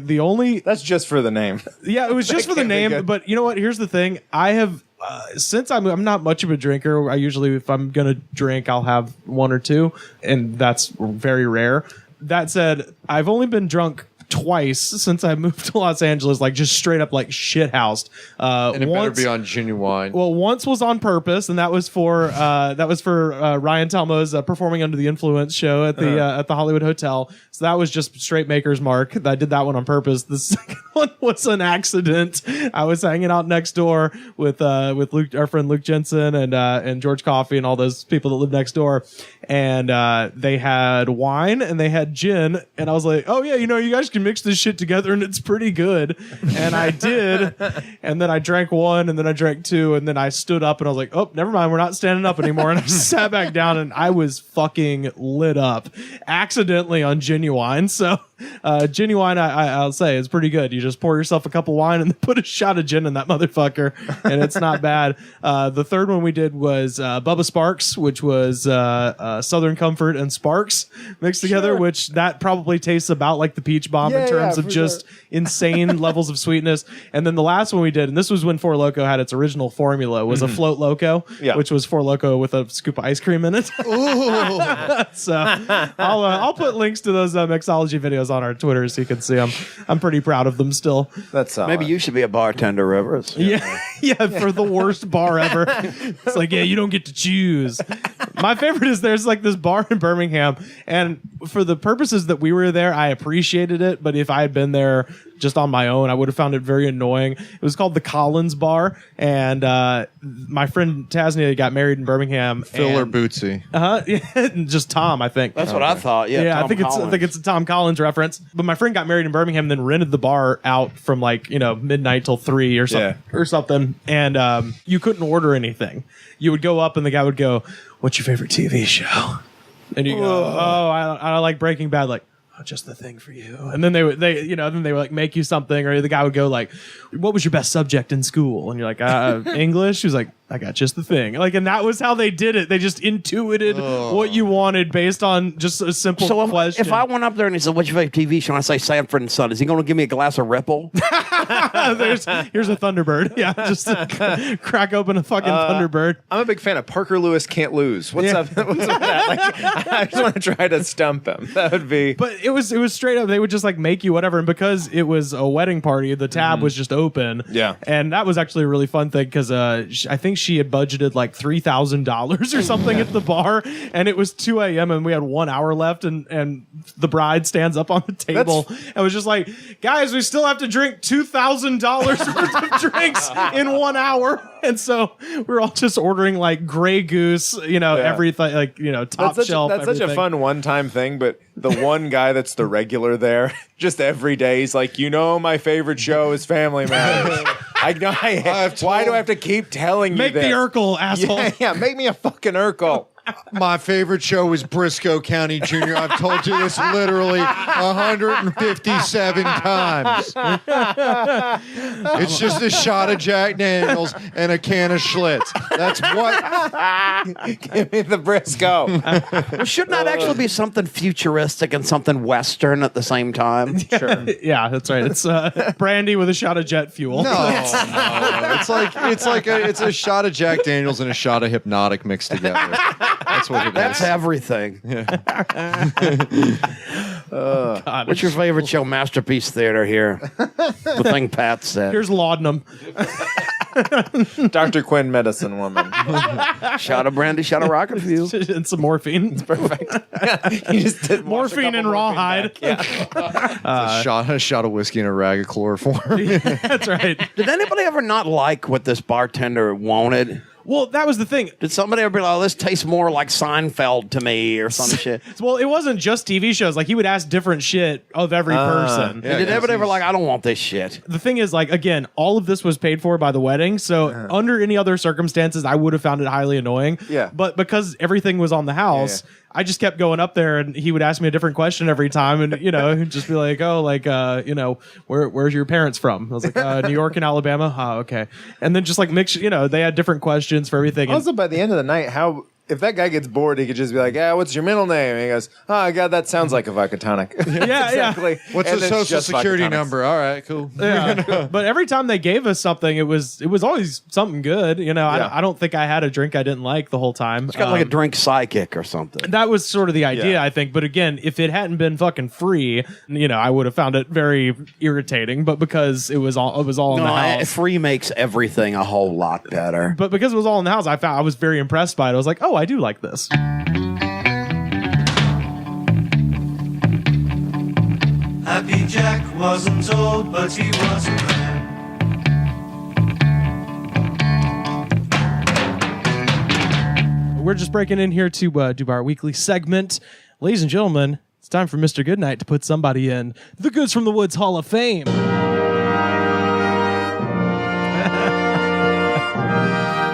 That's just for the name. Yeah, it was just for the can't be name. good. But you know what? Here's the thing. I have since I'm not much of a drinker. I usually, if I'm gonna drink, I'll have one or two, and that's very rare. That said, I've only been drunk twice since I moved to Los Angeles, like just straight up like shithoused. And it better Once- be on Ginuwine. Well, once was on purpose, and that was for Ryan Telmo's performing under the influence show at the Hollywood Hotel. So that was just straight maker's mark. I did that one on purpose. The second one was an accident. I was hanging out next door with Luke, our friend Luke Jensen, and George Coffey and all those people that live next door, and they had wine and they had gin, and I was like, oh yeah, you know, you guys can mix this shit together and it's pretty good. And I did. And then I drank one and then I drank two and then I stood up and I was like, oh, never mind. We're not standing up anymore. And I sat back down and I was fucking lit up accidentally on Ginuwine. So Ginuwine, I'll say, is pretty good. You just pour yourself a cup of wine and then put a shot of gin in that motherfucker, and it's not bad. The third one we did was Bubba Sparks, which was Southern Comfort and Sparks mixed together, which that probably tastes about like the peach bomb in terms of just insane levels of sweetness. And then the last one we did, and this was when Four Loko had its original formula, was a Float Loco, which was Four Loko with a scoop of ice cream in it. So I'll put links to those mixology videos on our Twitter so you can see them. I'm pretty proud of them still. That's solid. Maybe you should be a bartender, Rivers. Yeah, for the worst bar ever. It's like, yeah, you don't get to choose. My favorite is there's like this bar in Birmingham, and for the purposes that we were there, I appreciated it. But if I had been there just on my own, I would have found it very annoying. It was called the Collins Bar, and my friend Tasnia got married in Birmingham. Phil or Bootsy? Just Tom, I think. That's what I thought. Yeah, Tom I think Collins. it's a Tom Collins reference. But my friend got married in Birmingham, and then rented the bar out from like midnight till 3 or something, and you couldn't order anything. You would go up, and the guy would go, "What's your favorite TV show?" And you go, "Oh, I like Breaking Bad." Like, "Oh, just the thing for you." And then they would like make you something, or the guy would go like, "What was your best subject in school?" And you're like, "English." He was like, "I got just the thing." Like, and that was how they did it. They just intuited what you wanted based on just a simple question. If I went up there and he said, "What's your favorite TV show?" and I say Sanford and Son, is he going to give me a glass of Ripple? here's a Thunderbird. Yeah, just crack open a fucking Thunderbird. I'm a big fan of Parker Lewis Can't Lose. What's up? What's up with that? Like, I just want to try to stump him. That would be. But it was straight up. They would just like make you whatever, and because it was a wedding party, the tab was just open. Yeah, and that was actually a really fun thing because I think she had budgeted like $3,000 or something at the bar, and it was 2 a.m. and we had 1 hour left, and the bride stands up on the table and was just like, "Guys, we still have to drink $2,000 worth of drinks in 1 hour." And so we're all just ordering like Grey Goose, everything, like top shelf. That's such a fun one-time thing, but the one guy that's the regular there, just every day, he's like, my favorite show is Family Matters. Why do I have to keep telling you Make this? the Urkel, asshole. Yeah, make me a fucking Urkel. My favorite show is Briscoe County Jr. I've told you this literally 157 times. It's just a shot of Jack Daniels and a can of Schlitz. That's what. Give me the Briscoe. Well, shouldn't that actually be something futuristic and something Western at the same time? Sure. Yeah, that's right. It's brandy with a shot of jet fuel. No. It's a shot of Jack Daniels and a shot of Hypnotic mixed together. That's what it is. That's everything. God, What's your favorite show, Masterpiece Theater here? The thing Pat said. Here's laudanum. Dr. Quinn, medicine woman. Shot of brandy, shot of rocket fuel. And some morphine. It's perfect. You just did Morphine and rawhide. A shot of whiskey and a rag of chloroform. That's right. Did anybody ever not like what this bartender wanted? Well, that was the thing. Did somebody ever be like, oh, this tastes more like Seinfeld to me or some shit? Well, it wasn't just TV shows. Like, he would ask different shit of every person. Yeah, did anybody ever like, I don't want this shit? The thing is, like, again, all of this was paid for by the wedding. So under any other circumstances, I would have found it highly annoying. Yeah. But because everything was on the house, I just kept going up there, and he would ask me a different question every time, and he'd just be like, "Oh, like, where's your parents from?" I was like, "New York and Alabama." Oh, okay. And then just like mix, they had different questions for everything. Also, by the end of the night, if that guy gets bored, he could just be like, "Yeah, what's your middle name?" And he goes, "Oh, God, that sounds like a Vicatonic." Yeah, exactly. What's And the it's social just security Vicatonics. number? All right, cool. Yeah. But every time they gave us something, it was always something good. I don't think I had a drink I didn't like the whole time. It's got like a drink psychic or something. That was sort of the idea, I think. But again, if it hadn't been fucking free, I would have found it very irritating. But because it was all in the house. Free makes everything a whole lot better. But because it was all in the house, I was very impressed by it. I was like, oh, I do like this. Happy Jack wasn't old, but he was a man. We're just breaking in here to do our weekly segment. Ladies and gentlemen, it's time for Mr. Goodnight to put somebody in the Goods from the Woods Hall of Fame.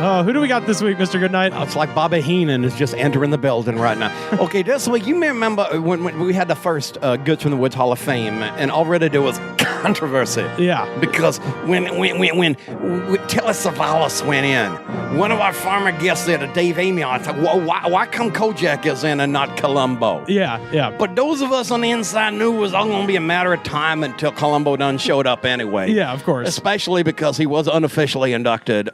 Oh, who do we got this week, Mr. Goodnight? It's like Bobby Heenan is just entering the building right now. Okay, this week, you may remember when we had the first Goods from the Woods Hall of Fame, and already there was controversy. Yeah. Because when Tilly Savalas went in, one of our former guests there, Dave Amion, said, why come Kojak is in and not Columbo? Yeah. But those of us on the inside knew it was all going to be a matter of time until Columbo done showed up anyway. Yeah, of course. Especially because he was unofficially inducted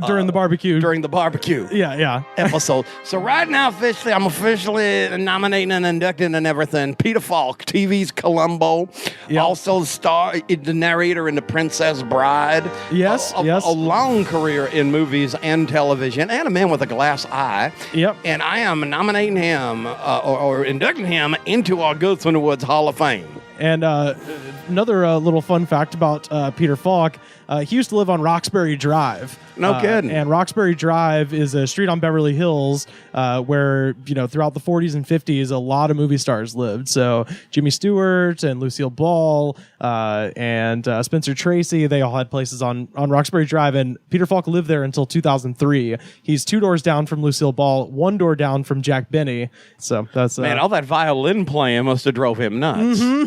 during the barbecue. During the barbecue. Yeah. Episode. So right now, I'm officially nominating and inducting and everything. Peter Falk, TV's Columbo. Yep. Also the narrator in The Princess Bride. Yes. A long career in movies and television, and a man with a glass eye. Yep. And I am nominating him or inducting him into our Goods from the Woods Hall of Fame. And another little fun fact about Peter Falk, he used to live on Roxbury Drive. No kidding. And Roxbury Drive is a street on Beverly Hills where, throughout the 40s and 50s, a lot of movie stars lived. So Jimmy Stewart and Lucille Ball and Spencer Tracy, they all had places on Roxbury Drive. And Peter Falk lived there until 2003. He's 2 doors down from Lucille Ball, 1 door down from Jack Benny. So that's... Man, all that violin playing must have drove him nuts. Mm-hmm.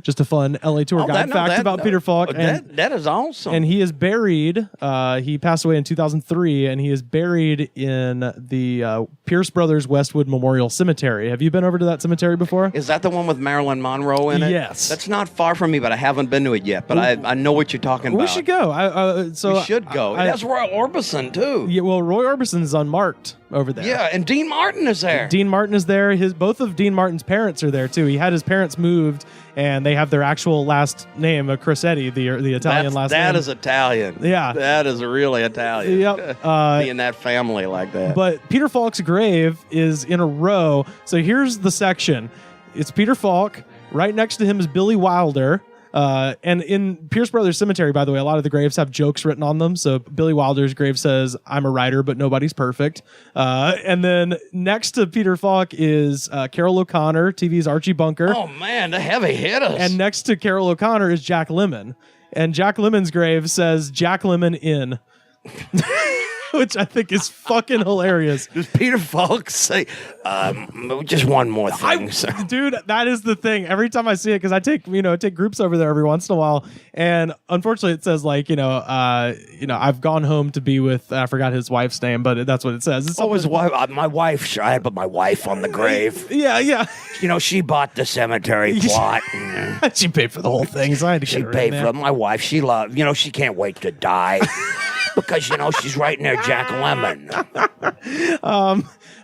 Just a fun LA tour guide fact about Peter Falk. That is awesome. And he is buried, he passed away in 2003, and he is buried in the Pierce Brothers Westwood Memorial Cemetery. Have you been over to that cemetery before? Is that the one with Marilyn Monroe in it? Yes. That's not far from me, but I haven't been to it yet. But I know what you're talking about. We should go. We should go. That's Roy Orbison, too. Yeah, well, Roy Orbison is unmarked over there. Yeah, and Dean Martin is there. Dean Martin is there. Both of Dean Martin's parents are there, too. He had his parents moved, and they have their actual last name, Crissetti, the Italian last name. That is Italian. Yeah. That is really Italian. Yep. Being that family like that. But Peter Falk's grave is in a row. So here's the section. It's Peter Falk. Right next to him is Billy Wilder. And in Pierce Brothers Cemetery, by the way, a lot of the graves have jokes written on them. So Billy Wilder's grave says, "I'm a writer, but nobody's perfect." And then next to Peter Falk is Carol O'Connor, TV's Archie Bunker. Oh, man, the heavy hitters. And next to Carol O'Connor is Jack Lemmon. And Jack Lemmon's grave says, "Jack Lemmon in." which I think is fucking hilarious. Does Peter Falk say, just one more thing, sir? Dude, that is the thing. Every time I see it, because I take groups over there every once in a while, and unfortunately it says like, I've gone home to be with, I forgot his wife's name, but that's what it says. It's his wife, my wife, I put my wife on the grave. Yeah. She bought the cemetery plot. She paid for the whole thing. So I had to She get her paid in for there. it. My wife, she loved, she can't wait to die. Because, she's right near Jack Lemmon.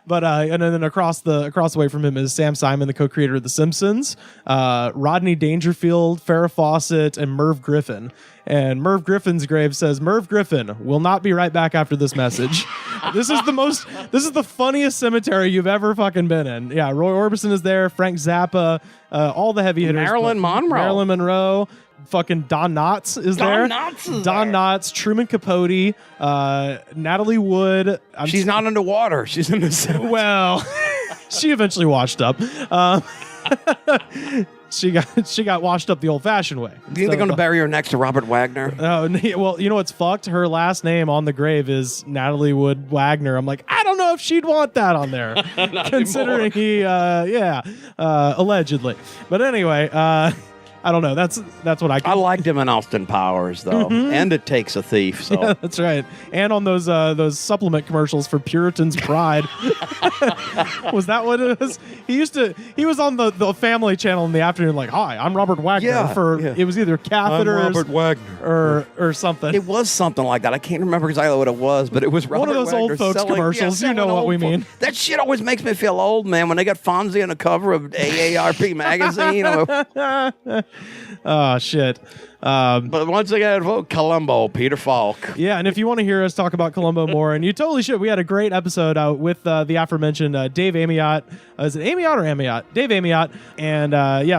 But and then across the way from him is Sam Simon, the co-creator of The Simpsons, Rodney Dangerfield, Farrah Fawcett, and Merv Griffin. And Merv Griffin's grave says, "Merv Griffin will not be right back after this message." This is the funniest cemetery you've ever fucking been in. Yeah, Roy Orbison is there, Frank Zappa, all the heavy hitters. Marilyn Monroe. Fucking Don Knotts is there. Don Knotts, Truman Capote, Natalie Wood. She's not underwater. She's in the cemetery. Well, she eventually washed up. She got washed up the old-fashioned way. Do you think they're going to bury her next to Robert Wagner? Oh, well, you know what's fucked? Her last name on the grave is Natalie Wood Wagner. I'm like, I don't know if she'd want that on there, considering he, allegedly. But anyway, I don't know. That's what I liked him in Austin Powers, though. Mm-hmm. And It Takes a Thief. So yeah, that's right. And on those supplement commercials for Puritan's Pride. Was that what it was? He was on the Family Channel in the afternoon, like, "Hi, I'm Robert Wagner." It was either catheters, Robert Wagner, or something. It was something like that. I can't remember exactly what it was, but it was Robert one of those Wagner old folks commercials. You know what we mean. That shit always makes me feel old, man. When they got Fonzie on the cover of AARP magazine. Oh shit. But once again, vote Columbo, Peter Falk. Yeah, and if you want to hear us talk about Columbo more, and you totally should, we had a great episode with the aforementioned Dave Amiot. Is it Amiot or Amiot? Dave Amiot. And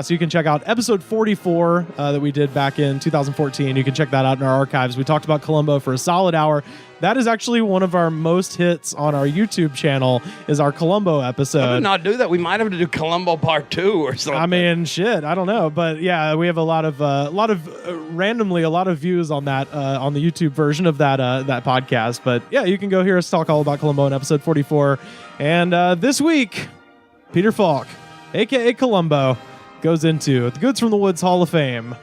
so you can check out episode 44 that we did back in 2014. You can check that out in our archives. We talked about Columbo for a solid hour. That is actually one of our most hits on our YouTube channel, is our Columbo episode. I did not do that. We might have to do Columbo Part 2 or something. I mean, shit, I don't know. But yeah, we have a lot of views on that on the YouTube version of that podcast. But yeah, you can go hear us talk all about Columbo in episode 44. And this week, Peter Falk, a.k.a. Columbo, goes into the Goods from the Woods Hall of Fame.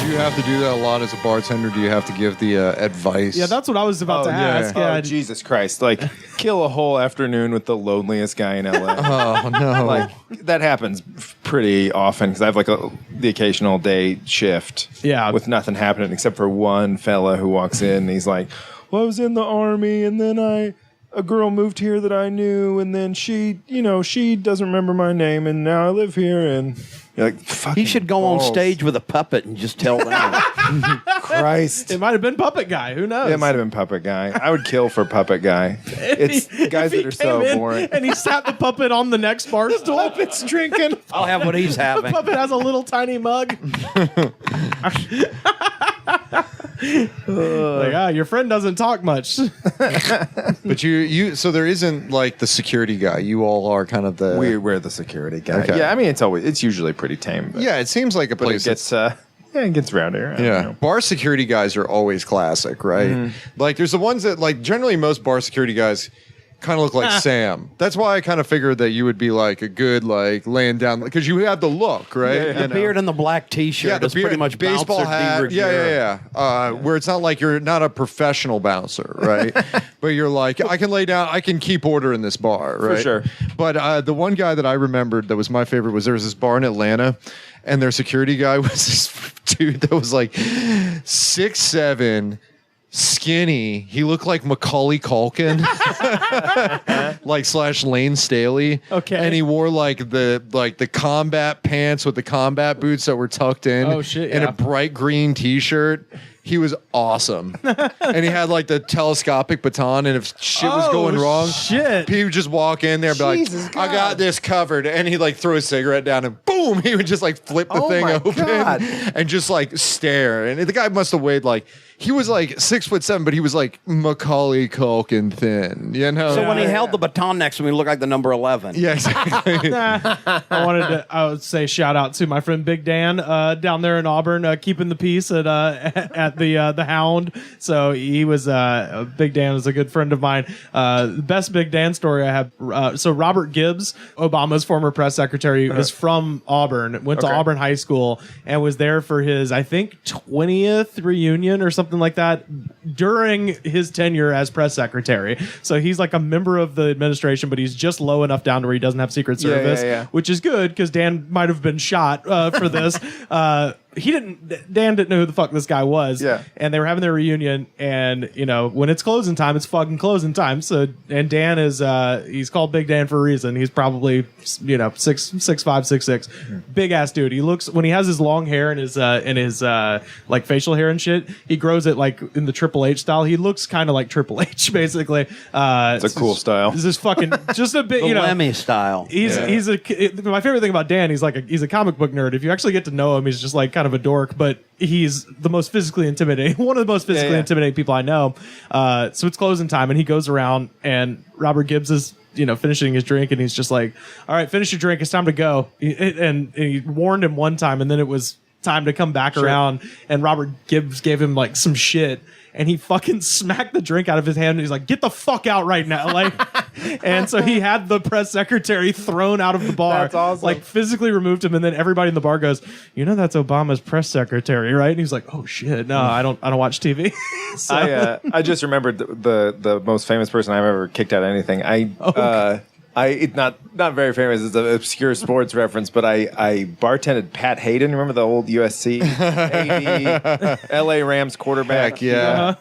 Do you have to do that a lot as a bartender? Do you have to give the advice? Yeah, that's what I was about to ask. Yeah. Oh, Jesus Christ. Like, kill a whole afternoon with the loneliest guy in LA. Oh, no. Like, that happens pretty often because I have like the occasional day shift with nothing happening except for one fella who walks in and he's like, "Well, I was in the army and then a girl moved here that I knew, and then she doesn't remember my name, and now I live here." And you're like, fucking he should go on stage with a puppet and just tell them. Christ. It might have been Puppet Guy. Who knows? It might have been Puppet Guy. I would kill for Puppet Guy. It's guys that are so boring. And he sat the puppet on the next bar stool. Puppet's drinking. I'll have what he's having. The puppet has a little tiny mug. Your friend doesn't talk much. But you so there isn't like the security guy. You all are kind of the We're the security guy. Okay. Yeah, I mean it's usually pretty tame. But, yeah, it seems like a but place it gets it gets around here. I don't know. Bar security guys are always classic, right? Mm-hmm. Like there's the ones that like generally most bar security guys kind of look like Sam. That's why I kind of figured that you would be like a good like laying down because you have the look, right? The beard and the black T-shirt. That's pretty much baseball bouncer hat. Yeah. Where it's not like you're not a professional bouncer, right? But you're like, I can lay down, I can keep order in this bar, right? For sure. But the one guy that I remembered that was my favorite was there was this bar in Atlanta, and their security guy was this dude that was like 6'7", skinny. He looked like Macaulay Culkin, like / Lane Staley. Okay. And he wore like the combat pants with the combat boots that were tucked in. Oh, shit, And yeah. a bright green T-shirt. He was awesome. And he had like the telescopic baton, and if shit was going wrong, he would just walk in there and be Jesus like, God. I got this covered. And he'd like throw a cigarette down and boom, he would just like flip the thing my open God. and just like stare. And the guy must have weighed like, he was like 6'7", but he was like Macaulay Culkin thin. You know. So when he held the baton next to me, he looked like the number 11. Yeah, exactly. I would say shout out to my friend Big Dan down there in Auburn, keeping the peace at the Hound. So he was Big Dan was a good friend of mine. The best Big Dan story I have. So Robert Gibbs, Obama's former press secretary, is from Auburn. Went to Auburn High School and was there for his, I think, 20th reunion or something like that during his tenure as press secretary. So he's like a member of the administration, but he's just low enough down to where he doesn't have Secret Service, which is good because Dan might have been shot for this. Dan didn't know who the fuck this guy was. Yeah. And they were having their reunion, and when it's closing time, it's fucking closing time. So, and Dan is he's called Big Dan for a reason. He's probably 6'5", 6'6", big ass dude. He looks, when he has his long hair and his like facial hair and shit, he grows it like in the Triple H style. He looks kind of like Triple H basically. It's a cool style. This is fucking just a bit, the Lemmy style. My favorite thing about Dan, he's a comic book nerd. If you actually get to know him, he's just like kind of a dork, but he's the most physically intimidating, one of the most physically intimidating people I know. So it's closing time, and he goes around, and Robert Gibbs is finishing his drink, and he's just like, all right, finish your drink, it's time to go. And he warned him one time, and then it was time to come back around, and Robert Gibbs gave him like some shit, and he fucking smacked the drink out of his hand, and he's like, get the fuck out right now. Like, and so he had the press secretary thrown out of the bar. That's awesome. Like physically removed him, and then everybody in the bar goes, that's Obama's press secretary, right? And he's like, oh shit, no, I don't watch TV. So, I just remembered the most famous person I've ever kicked out of anything. It's not very famous. It's an obscure sports reference, but I bartended Pat Haden. Remember the old USC AD, LA Rams quarterback? Heck yeah.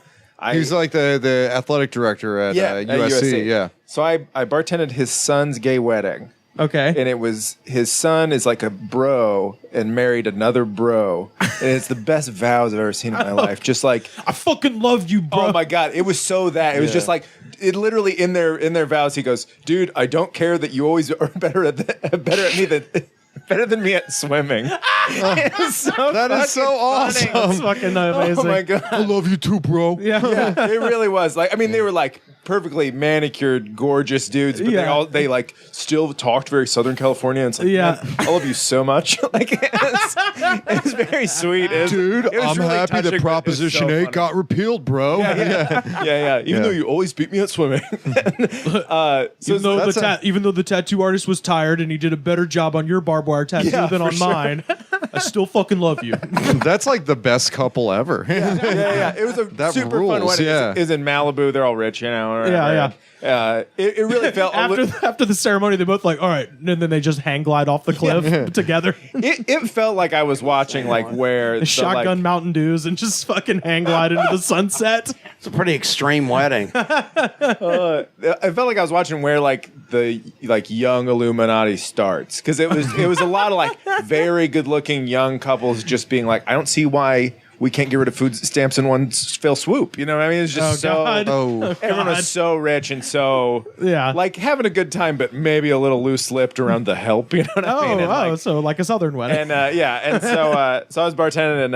He was like the athletic director at USC. Yeah. So I bartended his son's gay wedding. Okay. And it was, his son is like a bro and married another bro. And it's the best vows I've ever seen in my life. Just like, I fucking love you, bro. Oh my God. It was so that. It was just like, it literally in their vows, he goes, dude, I don't care that you always are better than me at swimming. That is so awesome. That's fucking amazing. Oh my God. I love you too, bro. Yeah. It really was. Like, I mean, they were like perfectly manicured, gorgeous dudes, but they like still talked very Southern California. And it's like, man, I love you so much. Like, it was very sweet. Dude, I'm really happy that Proposition 8 got repealed, bro. Yeah. Even though you always beat me at swimming. Even though the tattoo artist was tired and he did a better job on your barbed wire tattoo than on mine, I still fucking love you. That's like the best couple ever. Yeah. It was a super fun wedding. It's in Malibu. They're all rich, It really felt after the ceremony, they both like, all right, and then they just hang glide off the cliff together. It felt like I was watching like where the shotgun Mountain Dews and just fucking hang glide into the sunset. It's a pretty extreme wedding. I felt like I was watching where like the young Illuminati starts, because it was a lot of like very good looking young couples just being like, I don't see why we can't get rid of food stamps in one fell swoop. You know what I mean? It's just everyone was so rich and so like having a good time, but maybe a little loose-lipped around the help. You know what I mean? And so like a Southern wedding. And and so I was bartending, and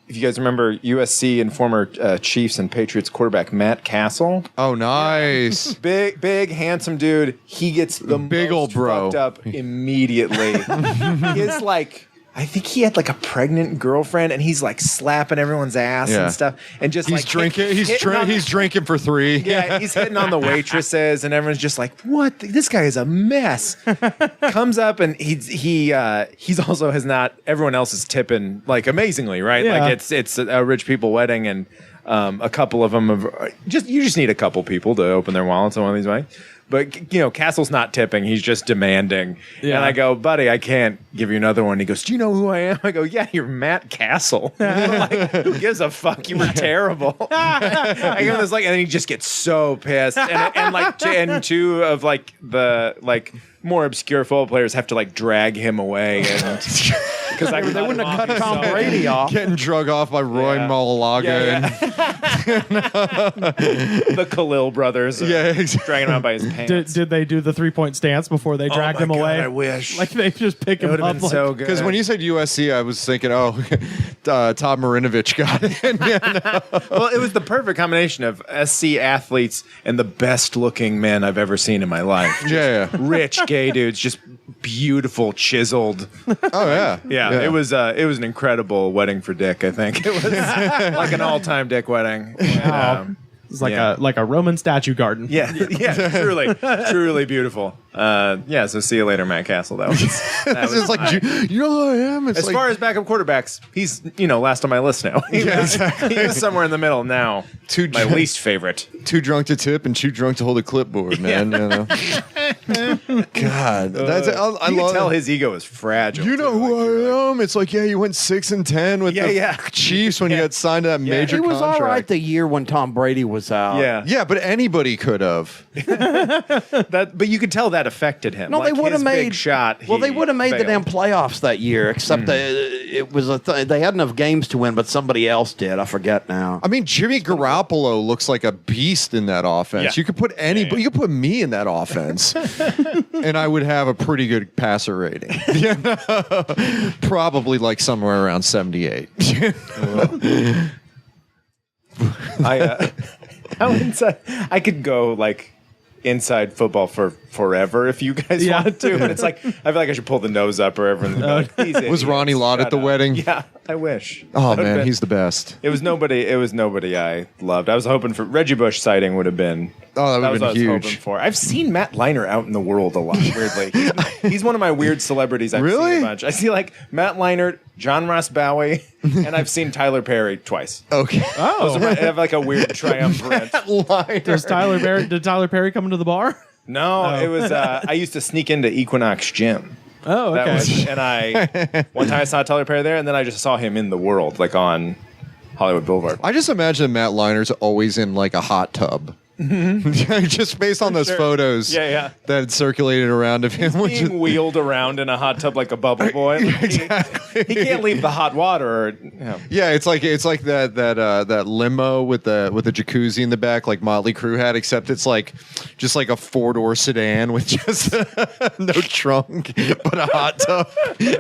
if you guys remember USC and former Chiefs and Patriots quarterback Matt Cassel. Oh, nice. Big, handsome dude. He gets the big most old bro fucked up immediately. It's like, I think he had like a pregnant girlfriend, and he's like slapping everyone's ass and stuff, and just he's drinking. He's drinking for 3. Yeah, he's hitting on the waitresses, and everyone's just like, "What? This guy is a mess." Comes up, and he's also has not. Everyone else is tipping like amazingly, right? Yeah. Like it's a rich people wedding, and a couple of them have you just need a couple people to open their wallets on one of these weddings. But, Cassel's not tipping. He's just demanding. Yeah. And I go, buddy, I can't give you another one. He goes, do you know who I am? I go, yeah, you're Matt Cassel. Like, who gives a fuck? You were terrible. I give him this, and then he just gets so pissed. And two of, the more obscure football players have to, drag him away. And because They wouldn't have cut Tom Brady off. Getting drug off by Roy Malalaga. The Khalil brothers. Dragging him out by his pants. Did they do the 3-point stance before they dragged him away? I wish. Like they just pick him It would up. have been Like, so good. Because when you said USC, I was thinking, Todd Marinovich got it. Well, it was the perfect combination of SC athletes and the best looking men I've ever seen in my life. Yeah. Rich gay dudes, just beautiful, chiseled. Oh, yeah. Yeah, it was an incredible wedding for Dick, I think. It was like an all-time Dick wedding. And, it's like a Roman statue garden. yeah, truly beautiful. So see you later, Matt Cassel. That was It's just like, you know who I am? It's as far as backup quarterbacks, he's last on my list now. He was somewhere in the middle now. My least favorite. Too drunk to tip and too drunk to hold a clipboard, man. You know? God, that's I You love. can tell his ego is fragile. You know too, who I am? It's like, you went 6-10 with the Chiefs when you got signed to that major He was contract. all right the year when Tom Brady was out. Yeah, but anybody could have. But you could tell that affected him. No, Like, they would have his made big shot. Well, they would have made the failed. damn playoffs that year, except it was they had enough games to win, but somebody else did. I forget now. I mean, Jimmy Garoppolo looks like a beast in that offense. Yeah. You could put anybody. You could put me in that offense, and I would have a pretty good passer rating. Probably like somewhere around 78. I could go like inside football for forever if you guys wanted to, but it's like I feel like I should pull the nose up or everything. Was Ronnie Lott at the wedding? Yeah, I wish. Oh That would've man, been- he's the best. It was nobody I loved. I was hoping for Reggie Bush sighting would have been. Oh, that was would've what been I was huge. hoping for. I've seen Matt Leinart out in the world a lot. Weirdly, he's one of my weird celebrities. I've Really? seen a bunch. I see like Matt Leinart, John Ross Bowie, and I've seen Tyler Perry twice. Okay. I have like a weird triumvirate. Did Tyler Perry come into the bar? No, it was. I used to sneak into Equinox Gym. Oh, okay. That was, and one time I saw Tyler Perry there, and then I just saw him in the world, like on Hollywood Boulevard. I just imagine Matt Leiner's always in like a hot tub. Just based on those photos Yeah. that circulated around of him. which is- Being wheeled around in a hot tub like a bubble boy. Like, Exactly. He can't leave the hot water. Or, Yeah, it's like that limo with the jacuzzi in the back, like Motley Crue had, except it's like just like a 4-door sedan with just no trunk, but a hot tub,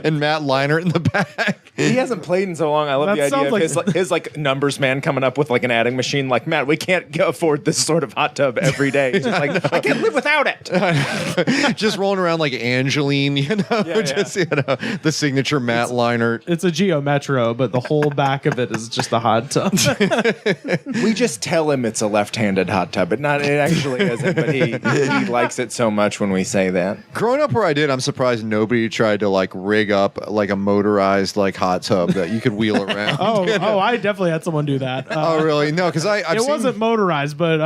and Matt Leinart in the back. He hasn't played in so long. I love That the idea of sounds his like numbers man coming up with like an adding machine. Like, Matt, we can't afford this sort of hot tub every day. Just like, I can't live without it. Just rolling around like Angeline, the signature Matt Leinart. It's a Geo Metro, but the whole back of it is just a hot tub. We just tell him it's a left-handed hot tub, but it actually isn't. But he likes it so much when we say that. Growing up where I did, I'm surprised nobody tried to like rig up like a motorized like hot tub that you could wheel around. I definitely had someone do that. Oh, really? No, because I've it seen, wasn't motorized, but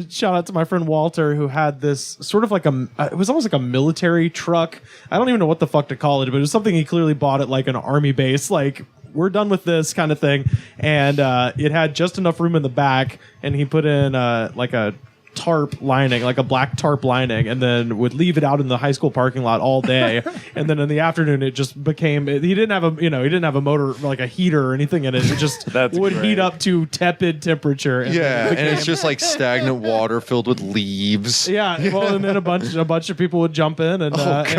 shout out to my friend Walter who had this sort of like it was almost like a military truck. I don't even know what the fuck to call it, but it was something he clearly bought at like an army base, like we're done with this kind of thing. And it had just enough room in the back, and he put in like a tarp lining, like a black tarp lining, and then would leave it out in the high school parking lot all day. And then in the afternoon, it just became. He didn't have a motor like a heater or anything in it. It just would heat up to tepid temperature. And and it's just like stagnant water filled with leaves. Yeah, well, and then a bunch of people would jump in and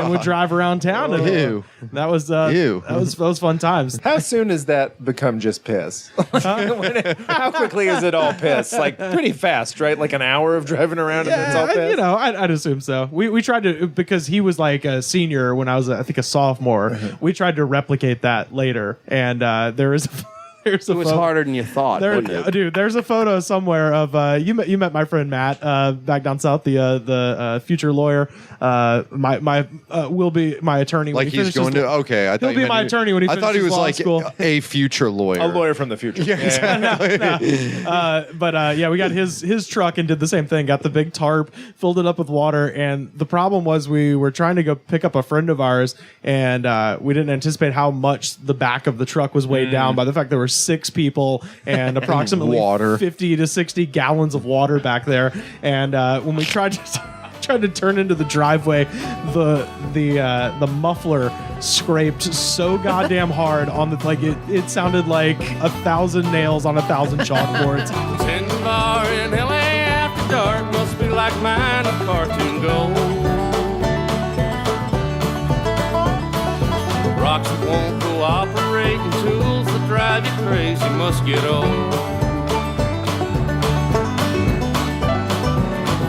would drive around town. And Ew. that was fun times. How soon does that become just piss? How quickly is it all piss? Like pretty fast, right? Like an hour of driving around and it's all piss? I'd assume so. We tried to, because he was like a senior when I was, I think, a sophomore. We tried to replicate that later, and there is. There's a It was harder than you thought, wasn't it? Dude, there's a photo somewhere of you met my friend Matt back down south, the future lawyer. My will be my attorney. Like when he he's going to. Okay, I thought He'll be my attorney when he I thought he finishes was law like school. a future lawyer. A lawyer from the future. Yeah, exactly. But we got his truck and did the same thing. Got the big tarp, filled it up with water, and the problem was we were trying to go pick up a friend of ours, and we didn't anticipate how much the back of the truck was weighed down by the fact there were 6 people and approximately Water. 50 to 60 gallons of water back there. And when we tried to tried to turn into the driveway, the muffler scraped so goddamn hard on the it sounded like 1,000 nails on 1,000 chalkboards. Tender bar in LA after dark must be like mine of cartoon gold. Rocks that won't cooperate and tools that drive you crazy must get old.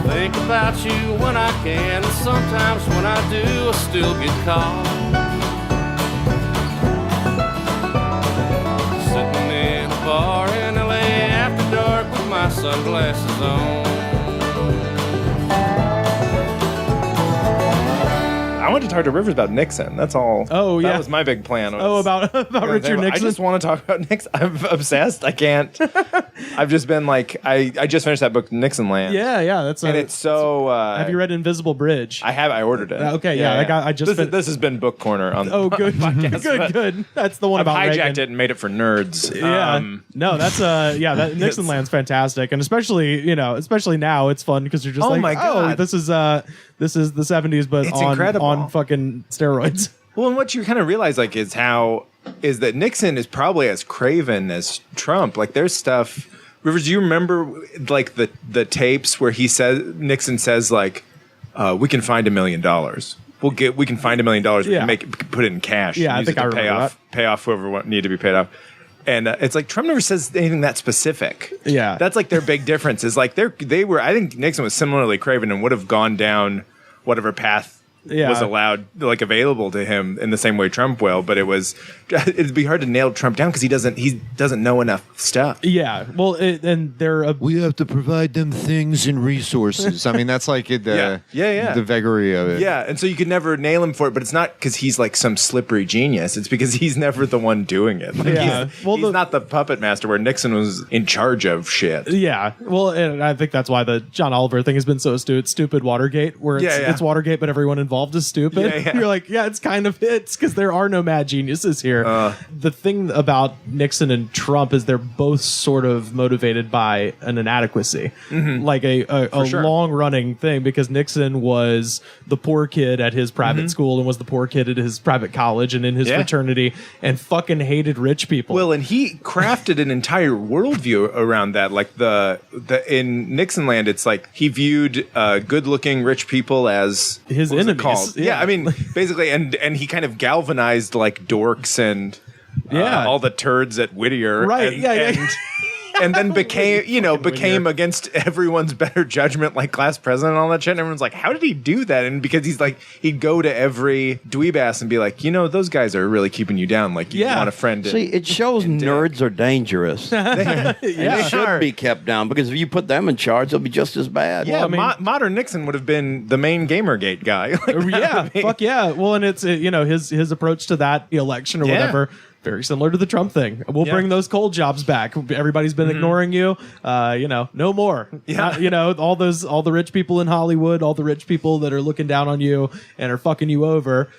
Think about you when I can, and sometimes when I do, I still get caught. Sitting in a bar in LA after dark with my sunglasses on. I went to talk to Rivers about Nixon. That's all. Oh, yeah. That was my big plan. About Richard Nixon? I just want to talk about Nixon. I'm obsessed. I can't. I've just been like, I just finished that book, Nixon Land. Yeah. That's and it's so. Have you read Invisible Bridge? I have. I ordered it. Okay, yeah. This has been Book Corner on. Oh, good, podcast, good. That's the one I've about hijacked Reagan. it and made it for nerds. Yeah. No, that's that Nixon Land's fantastic, and especially now it's fun because you're just my God. this is the 70s, but It's on incredible. on fucking steroids. Well, and what you kind of realize is that Nixon is probably as craven as Trump. Like there's stuff. Rivers, do you remember like the tapes where Nixon says like, we can find $1 million. We can find $1 million. Yeah. We can put it in cash. Yeah, use I think it to I remember that. pay off whoever need to be paid off. And it's like Trump never says anything that specific. Yeah. That's like their big difference. Is like they were. I think Nixon was similarly craven and would have gone down whatever path was allowed, like available to him in the same way Trump will. But it'd be hard to nail Trump down because he doesn't know enough stuff. Yeah. Well, and they're We have to provide them things and resources. I mean, that's like the the vagary of it. Yeah, and so you could never nail him for it, but it's not because he's like some slippery genius. It's because he's never the one doing it. Like he's not the puppet master where Nixon was in charge of shit. Yeah. Well, and I think that's why the John Oliver thing has been so stupid Watergate, where it's Watergate, but everyone involved is stupid. Yeah. You're like, it's kind of hits because there are no mad geniuses here. The thing about Nixon and Trump is they're both sort of motivated by an inadequacy, like a long running thing, because Nixon was the poor kid at his private school and was the poor kid at his private college and in his fraternity and fucking hated rich people. Well, and he crafted an entire worldview around that. Like in Nixon land, it's like he viewed good-looking rich people as his enemies. Yeah, I mean, basically, and he kind of galvanized like dorks and all the turds at Whittier, right? And then became against everyone's better judgment, like class president and all that shit. And everyone's like, how did he do that? And because he'd go to every dweeb ass and be like, those guys are really keeping you down. Like, you want a friend. See, it shows nerds are dangerous. They should be kept down, because if you put them in charge, they'll be just as bad. Yeah, well, modern Nixon would have been the main Gamergate guy. Fuck yeah. Well, and it's his approach to that election or whatever. Very similar to the Trump thing. We'll bring those coal jobs back. Everybody's been ignoring you. No more. Yeah. All the rich people in Hollywood, all the rich people that are looking down on you and are fucking you over.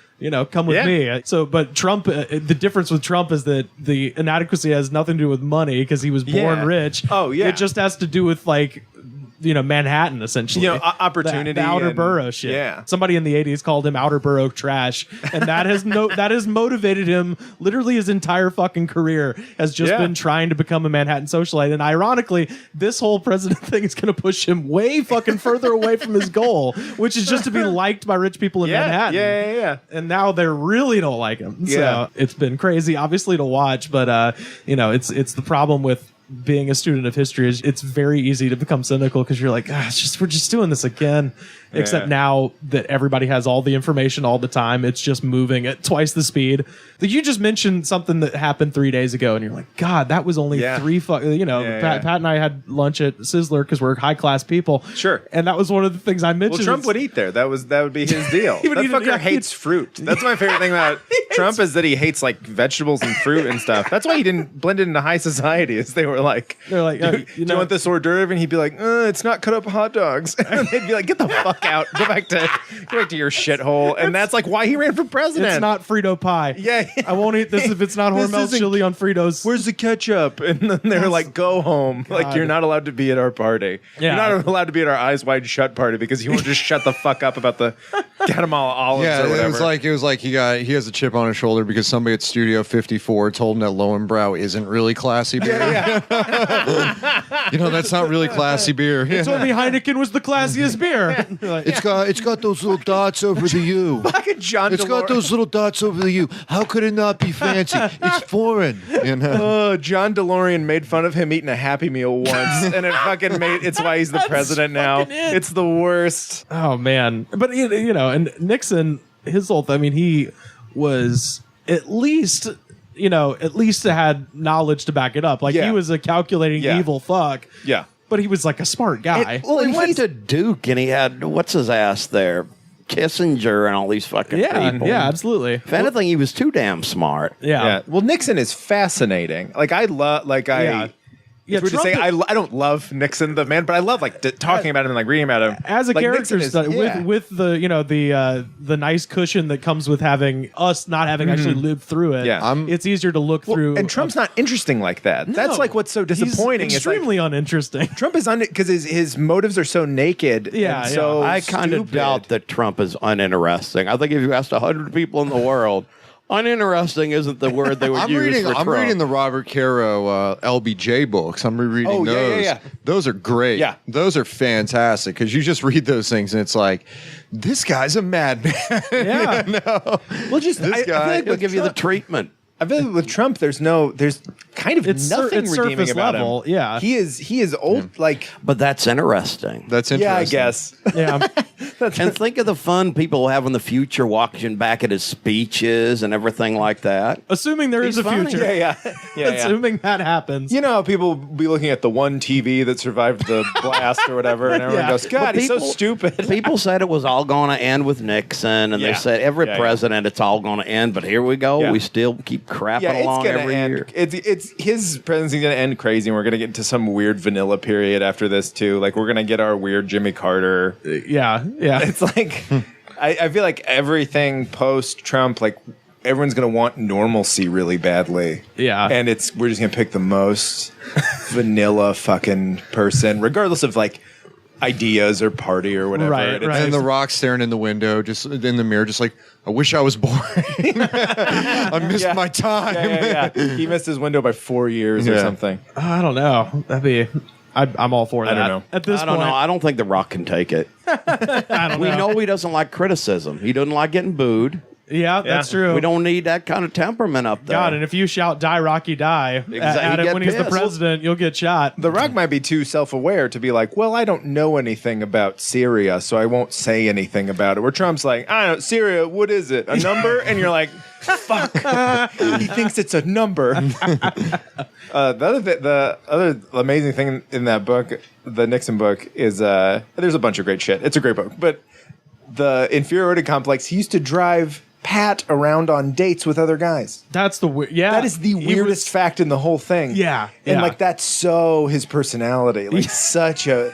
Come with me. So, but Trump, the difference with Trump is that the inadequacy has nothing to do with money because he was born rich. Oh, yeah. It just has to do with Manhattan, essentially. Opportunity. The outer borough shit. Yeah. Somebody in the 80s called him outer borough trash. And that has motivated him literally his entire fucking career, has just been trying to become a Manhattan socialite. And ironically, this whole president thing is going to push him way fucking further away from his goal, which is just to be liked by rich people in Manhattan. Yeah. And now they really don't like him. Yeah. So it's been crazy, obviously, to watch. But, it's the problem with being a student of history is it's very easy to become cynical because you're like, we're just doing this again. Except now that everybody has all the information all the time, it's just moving at twice the speed. Like you just mentioned something that happened 3 days ago, and you're like, God, that was only Pat and I had lunch at Sizzler because we're high class people. Sure. And that was one of the things I mentioned. Well, Trump would eat there. That would be his deal. That fucker hates fruit. That's my favorite thing about Trump is that he hates like vegetables and fruit and stuff. That's why he didn't blend it into high society. Is they were were like, They're like, do you want this hors d'oeuvre? And he'd be like, it's not cut up hot dogs. And they'd be like, get the fuck out. Go back to your shithole. And that's like why he ran for president. It's not Frito pie. Yeah. I won't eat this if it's not This Hormel's isn't- chili on Fritos. Where's the ketchup? And then they're like, go home. Like, you're not allowed to be at our party. Yeah. You're not allowed to be at our Eyes Wide Shut party because he won't just shut the fuck up about the Guatemala olives Yeah, or whatever. it was like he has a chip on his shoulder because somebody at Studio 54 told him that Lowenbrau isn't really classy beer. You know, that's not really classy beer. They told me Heineken was the classiest beer. Like, It's got those little dots over the U. fucking John It's got those little dots over the U. How could it not be fancy? It's foreign. You know? John DeLorean made fun of him eating a Happy Meal once, and it fucking made. It's why he's the president now. It's the worst. oh man, but you know, and Nixon, his whole. I mean, he was at least. At least had knowledge to back it up. Like Yeah. he was a calculating Yeah. evil fuck. Yeah. But he was like a smart guy. Well, he went to Duke and he had what's his ass there, Kissinger and all these fucking people. yeah, absolutely. If anything, he was too damn smart. Yeah. Well, Nixon is fascinating. Like I love. Like I. Yeah. Yeah, It's weird to say Trump- I don't love Nixon the man, but I love like talking about him and like reading about him As a like, character Nixon is- study, yeah. with the the nice cushion that comes with having us not having actually lived through it, Yeah. it's easier to look through. And Trump's not interesting like that. That's No. like what's so disappointing. He's It's like, extremely uninteresting. Trump is because his motives are so naked. Yeah, and so I kind of stupid. doubt that Trump is uninteresting. I think if you asked 100 people in the world, uninteresting isn't the word they would use for I'm Trump. reading the Robert Caro LBJ books. I'm rereading Oh, those. yeah. Those are great. Yeah. Those are fantastic because you just read those things and it's like, this guy's a madman. Yeah. Well, just This I guy- feel like He'll with give you the Trump- treatment. I feel like with Trump, there's kind of It's nothing it's redeeming surface about level. him. Yeah. He is old. Like But that's interesting. That's interesting. yeah, I guess. Yeah. And think of the fun people will have in the future watching back at his speeches and everything like that. Assuming there is He's a funny. future. yeah. Assuming that happens. You know how people be looking at the one TV that survived the blast or whatever, and everyone Yeah. goes, "God, But he's so people- stupid." People said it was all going to end with Nixon, and Yeah. they said every Yeah, yeah. president it's all going to end. But here we go. Yeah. We still keep crapping along every end. year. It's his presidency's gonna end crazy, and we're gonna get into some weird vanilla period after this too. Like we're gonna get our weird Jimmy Carter. Yeah. It's like I feel like everything post Trump, like everyone's gonna want normalcy really badly. Yeah. and we're just gonna pick the most vanilla fucking person, regardless of like ideas or party or whatever. Right, And it's right. And the Rock staring in the window, just in the mirror, just like, I wish I was boring. I missed my time. Yeah. He missed his window by 4 years or Yeah. something. I don't know. That'd be. I'm all for that. don't know. At this I don't point, know. I don't think The Rock can take it. I don't We know he doesn't like criticism. He doesn't like getting booed. Yeah, that's true. We don't need that kind of temperament up there. God, and if you shout "Die Rocky Die" at He'd him get when he's the pissed. president, you'll get shot. The Rock might be too self-aware to be like, well, I don't know anything about Syria, so I won't say anything about it. Where Trump's like, I don't know, Syria, what is it? A number? And you're like, fuck. He thinks it's a number. The other amazing thing in that book, the Nixon book, is there's a bunch of great shit. It's a great book. But the inferiority complex, he used to drive Pat around on dates with other guys. That's the yeah. That is the weirdest fact in the whole thing. Yeah, And yeah. like that's so his personality. Like such a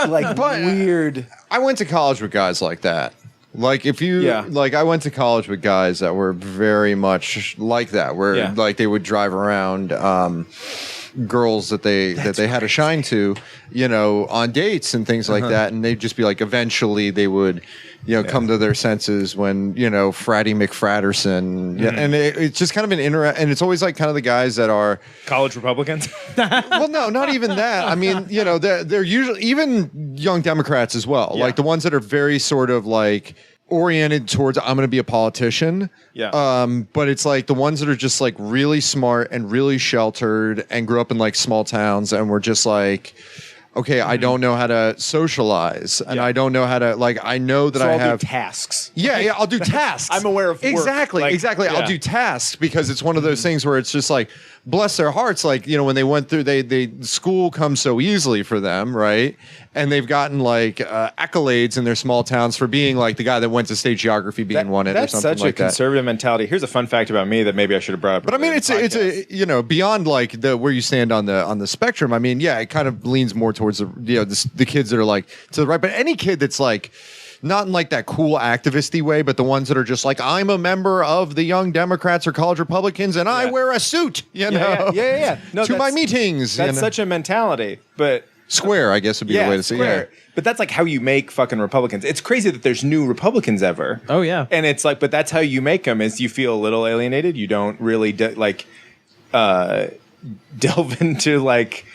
like weird. I went to college with guys like that. Like if you Yeah. like I went to college with guys that were very much like that, where Yeah. like they would drive around girls that they had a shine to, you know, on dates and things like that, and they'd just be like eventually they would, you know, come to their senses when, you know, Fratty McFratterson, and it's just kind of and it's always like kind of the guys that are College Republicans. well, no, not even that. I mean, you know, they're usually even young Democrats as well, Yeah. like the ones that are very sort of like oriented towards I'm going to be a politician. Yeah. But it's like the ones that are just like really smart and really sheltered and grew up in like small towns and were just like, okay, I don't know how to socialize and I don't know how to like. I know that So I I'll have do tasks. Yeah, I'll do tasks. I'm aware of work. Exactly. Like, I'll yeah. do tasks because it's one of those things where it's just like, bless their hearts, like, you know, when they went through, they school comes so easily for them, right? And they've gotten like accolades in their small towns for being like the guy that went to state geography being won it or something like that. That's such a conservative mentality. Here's a fun fact about me that maybe I should have brought up. But I mean, it's a you know, beyond like where you stand on the spectrum. I mean, yeah, it kind of leans more towards the kids that are like to the right. But any kid that's like not in like that cool activisty way, but the ones that are just like, I'm a member of the Young Democrats or College Republicans, and I wear a suit, you know, No, to my meetings. That's such a mentality, but square, I guess would be the way to say it. Yeah. But that's like how you make fucking Republicans. It's crazy that there's new Republicans ever. Oh yeah, and it's like, but that's how you make them. Is you feel a little alienated. You don't really delve into like.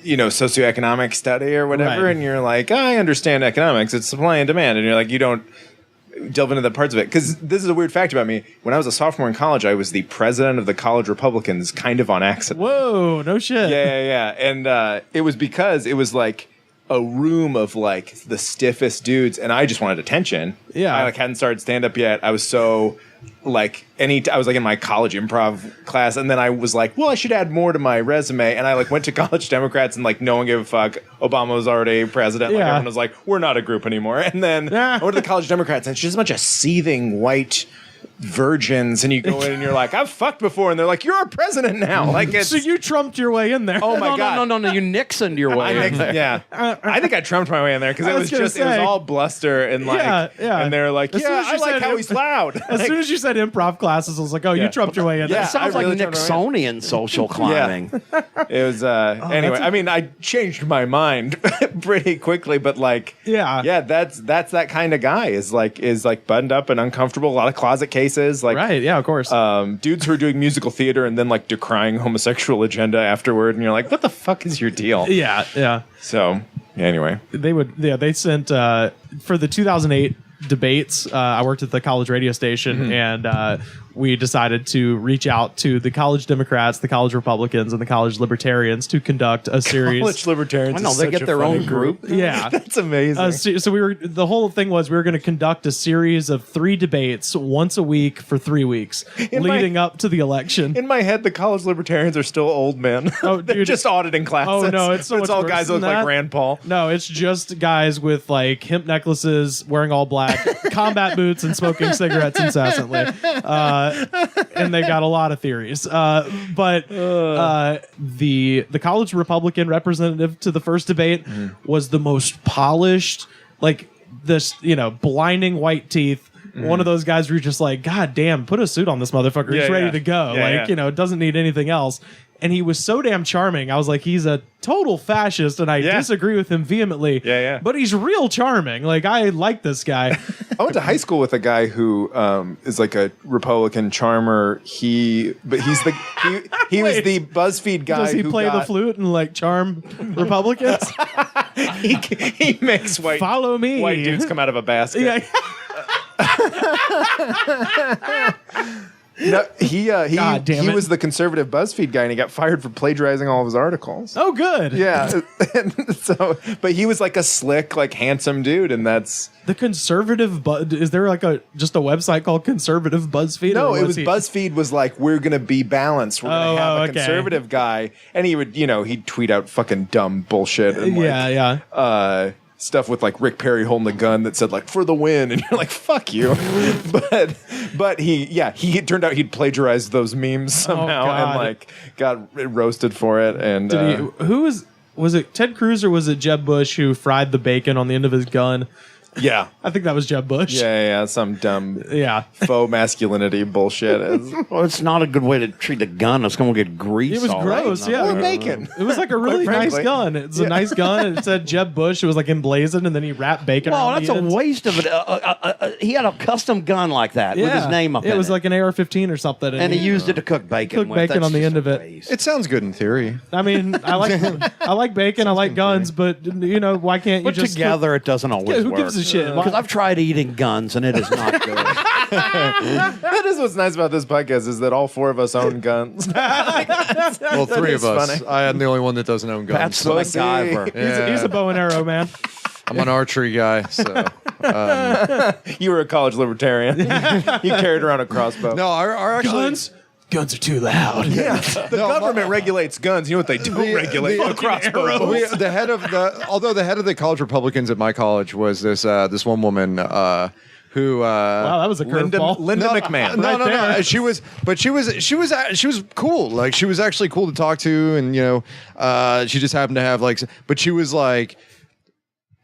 You know, socioeconomic study or whatever, right. And you're like, I understand economics. It's supply and demand. And you're like, you don't delve into the parts of it. Because this is a weird fact about me. When I was a sophomore in college, I was the president of the College Republicans kind of on accident. Whoa, no shit. Yeah. And it was because it was like a room of like the stiffest dudes. And I just wanted attention. Yeah. I like hadn't started stand-up yet. I was so... like I was like in my college improv class, and then I was like, well, I should add more to my resume, and I like went to College Democrats, and like no one gave a fuck. Obama was already president. Like everyone was like, we're not a group anymore. And then I went to the College Democrats, and it's just a bunch of seething white virgins, and you go in and you're like, I've fucked before, and they're like, you're our president now. Like, it's, so you trumped your way in there. Oh my god, no, you Nixoned your way in there. Yeah, I think I trumped my way in there because it was all bluster and like, and they're like, I like how he's loud. As soon as you said improv classes, I was like, oh, you trumped your way in there. It sounds like Nixonian social climbing. It was anyway. I mean, I changed my mind pretty quickly, but like, that's that kind of guy is like buttoned up and uncomfortable. A lot of closet cases, like right, yeah, of course. Dudes who are doing musical theater and then like decrying homosexual agenda afterward, and you're like, what the fuck is your deal? Yeah. So anyway, they sent for the 2008 debates. I worked at the college radio station, and we decided to reach out to the college Democrats, the college Republicans, and the college Libertarians to conduct a series. College Libertarians. I know they get their own group. Yeah, that's amazing. So the whole thing was we were going to conduct a series of 3 debates once a week for 3 weeks, leading up to the election. In my head, the college Libertarians are still old men. Oh, they're just auditing classes. Oh no, it's so it's all guys who look like Rand Paul. No, it's just guys with like hemp necklaces, wearing all black, combat boots, and smoking cigarettes incessantly. And they got a lot of theories. But the college Republican representative to the first debate was the most polished, like this, blinding white teeth. One of those guys where you're just like, God damn, put a suit on this motherfucker. He's ready to go. Doesn't need anything else. And he was so damn charming. I was like, he's a total fascist, and I disagree with him vehemently. But he's real charming. Like, I like this guy. I went to high school with a guy who is like a Republican charmer. He was the BuzzFeed guy. Does he play the flute and like charm Republicans? he makes white dudes come out of a basket. Yeah. No, he was the conservative BuzzFeed guy, and he got fired for plagiarizing all of his articles. Oh, good. Yeah. But he was like a slick, like handsome dude, and that's the conservative. Is there like just a website called Conservative BuzzFeed? No, it was BuzzFeed was like, we're gonna be balanced. We're gonna have a conservative guy, and he would, he'd tweet out fucking dumb bullshit. And stuff with like Rick Perry holding the gun that said like, for the win, and you're like, fuck you. but he turned out he'd plagiarized those memes somehow and like got roasted for it. And was it Ted Cruz or was it Jeb Bush who fried the bacon on the end of his gun? Yeah. I think that was Jeb Bush. Yeah, some dumb faux masculinity bullshit. Well, it's not a good way to treat a gun. It's going to get grease. It was gross, Or bacon. It was like a really nice gun. It's a nice gun. And it said Jeb Bush. It was like emblazoned, and then he wrapped bacon around that's the ends. a waste of it. He had a custom gun like that with his name up in it. It was like an AR-15 or something. And he used it to cook bacon with. On the end of it. It sounds good in theory. I mean, I like bacon. I like guns, but why can't you just together? It doesn't always work. Who gives a shit? Because I've tried eating guns, and it is not good. That is what's nice about this podcast is that all 4 of us own guns. Well, 3 of us. Funny. I am the only one that doesn't own guns. That's the MacGyver. He's a bow and arrow man. I'm an archery guy, so you were a college libertarian. You carried around a crossbow. No, our actually. Guns? guns are too loud. Yeah, the government regulates guns. You know what they don't regulate? Crossbows. Although the head of the college Republicans at my college was this one woman who Wow, that was a curveball. Linda McMahon. No. She was cool. Like, she was actually cool to talk to, and she just happened to have but she was like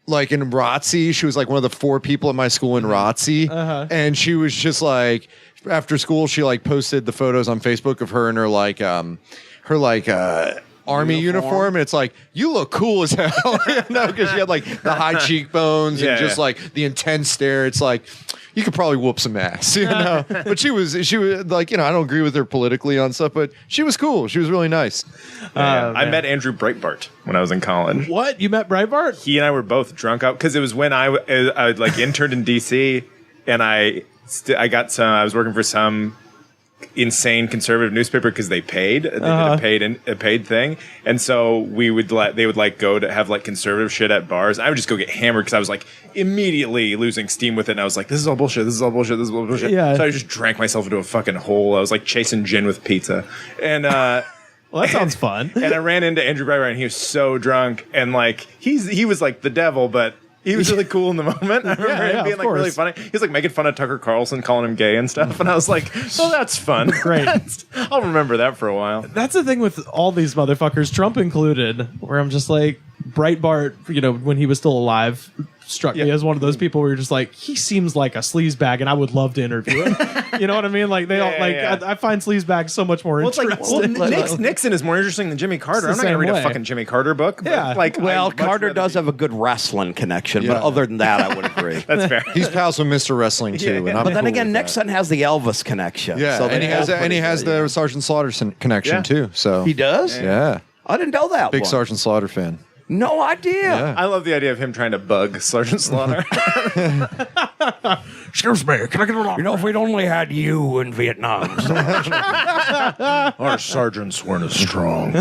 in ROTC, she was like one of the 4 people at my school in ROTC, and she was just like, after school, she like posted the photos on Facebook of her in her army uniform, and it's like, you look cool as hell, because she had like the high cheekbones and just like the intense stare. It's like, you could probably whoop some ass, But she was like, I don't agree with her politically on stuff, but she was cool. She was really nice. I met Andrew Breitbart when I was in college. What? You met Breitbart? He and I were both drunk out because it was when I like interned in DC, and I was working for some insane conservative newspaper because they paid. They did a paid thing, and so they would go to have like conservative shit at bars. I would just go get hammered because I was like immediately losing steam with it, and I was like, this is all bullshit. Yeah. So I just drank myself into a fucking hole. I was like chasing gin with pizza, and well, that sounds fun. And I ran into Andrew Breitbart, and he was so drunk, and like he was like the devil, but he was really cool in the moment. I remember him being like really funny. He was like making fun of Tucker Carlson, calling him gay and stuff. And I was like, oh, that's fun. Great. I'll remember that for a while. That's the thing with all these motherfuckers, Trump included, where I'm just like, Breitbart, when he was still alive, struck me as one of those people where you're just like, he seems like a sleazebag, and I would love to interview him. You know what I mean? Like I find sleazebags so much more interesting. Nixon is more interesting than Jimmy Carter. I'm not going to read a fucking Jimmy Carter book. Yeah. Carter does have a good wrestling connection, but other than that, I would agree. That's fair. He's pals with Mr. Wrestling too, and I'm but then cool again, with Nixon has the Elvis connection. Yeah, so and he has the Sergeant Slaughter connection too. So he does. Yeah, I didn't know that. Big Sergeant Slaughter fan. No idea. Yeah. I love the idea of him trying to bug Sergeant Slaughter. Excuse me, can I get along? If we'd only had you in Vietnam. Our sergeants weren't as strong.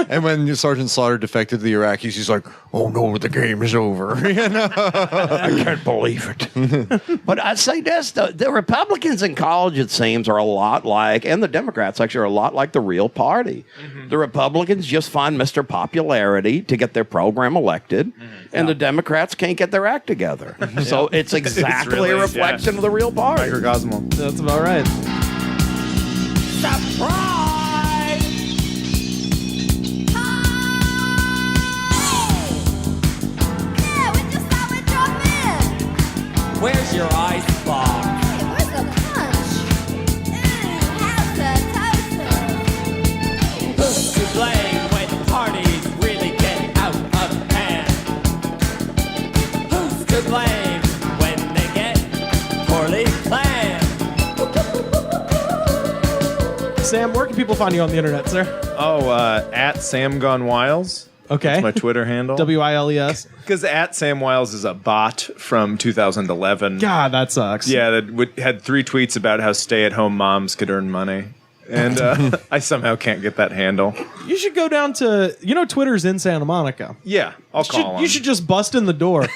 And when Sergeant Slaughter defected to the Iraqis, he's like, oh no, the game is over. I can't believe it. But I'd say this, the Republicans in college, it seems, are a lot like, and the Democrats actually are a lot like the real party. Mm-hmm. The Republicans just find Mr. Popularity to get their program elected, and the Democrats can't get their act together. So it's exactly a reflection of the real party. Microcosmal. That's about right. Surprise! Yeah, we just thought we'd drop in. Where's your ice box? Hey, where's the punch? How's the toaster? Who's to blame when parties really get out of hand? Who's to blame when they get poorly planned? Sam, where can people find you on the internet, sir? Oh, at Sam Gone Wiles. Okay. That's my Twitter handle. Wiles. Because at Sam Wiles is a bot from 2011. God, that sucks. Yeah, that had 3 tweets about how stay-at-home moms could earn money. And I somehow can't get that handle. You should go down to, Twitter's in Santa Monica. Yeah, I'll call them. You should just bust in the door.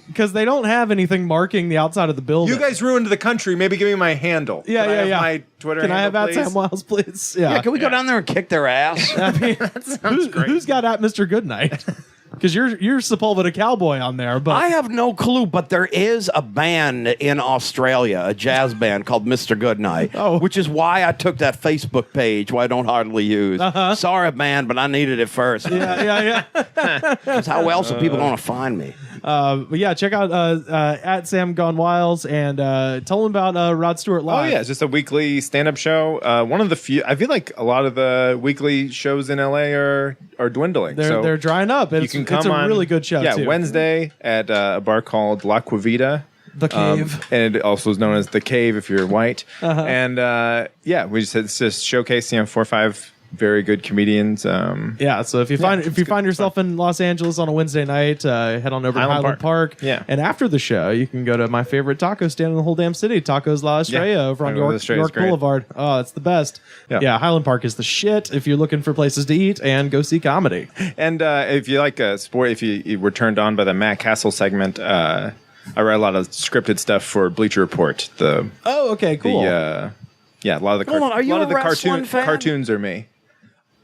Because they don't have anything marking the outside of the building. You guys ruined the country. Maybe give me my handle. Yeah, Can I have yeah. my Twitter Can handle, I have please? at Sam Wiles, please? Yeah. Can we go down there and kick their ass? I mean, That sounds great. who's got at Mr. Goodnight? Because you're Sepulveda Cowboy on there, but I have no clue, but there is a band in Australia, a jazz band called Mr. Goodnight, which is why I took that Facebook page, why I don't hardly use. Sorry, band, but I needed it first. Yeah. Because how else are people going to find me? But yeah, check out at Sam Gone Wiles and tell them about Rod Stewart Live. Oh yeah, it's just a weekly stand-up show. One of the few. I feel like a lot of the weekly shows in LA are dwindling. They're drying up. You can come it's a on, really good show. Yeah, Wednesday at a bar called La Quivita. The Cave. And it also is known as The Cave if you're white. And we just it's just showcasing 4 or 5 very good comedians. Yeah, so if you find yourself in Los Angeles on a Wednesday night, head on over to Highland Park. Yeah. And after the show, you can go to my favorite taco stand in the whole damn city, Tacos La Estrella, over on York Boulevard. Oh, it's the best. Yeah, Highland Park is the shit if you're looking for places to eat and go see comedy. And if you like sport, if you were turned on by the Matt Cassel segment, I write a lot of scripted stuff for Bleacher Report. Okay, cool. Yeah, a lot of the Hold on, are you a wrestling fan? cartoons are me.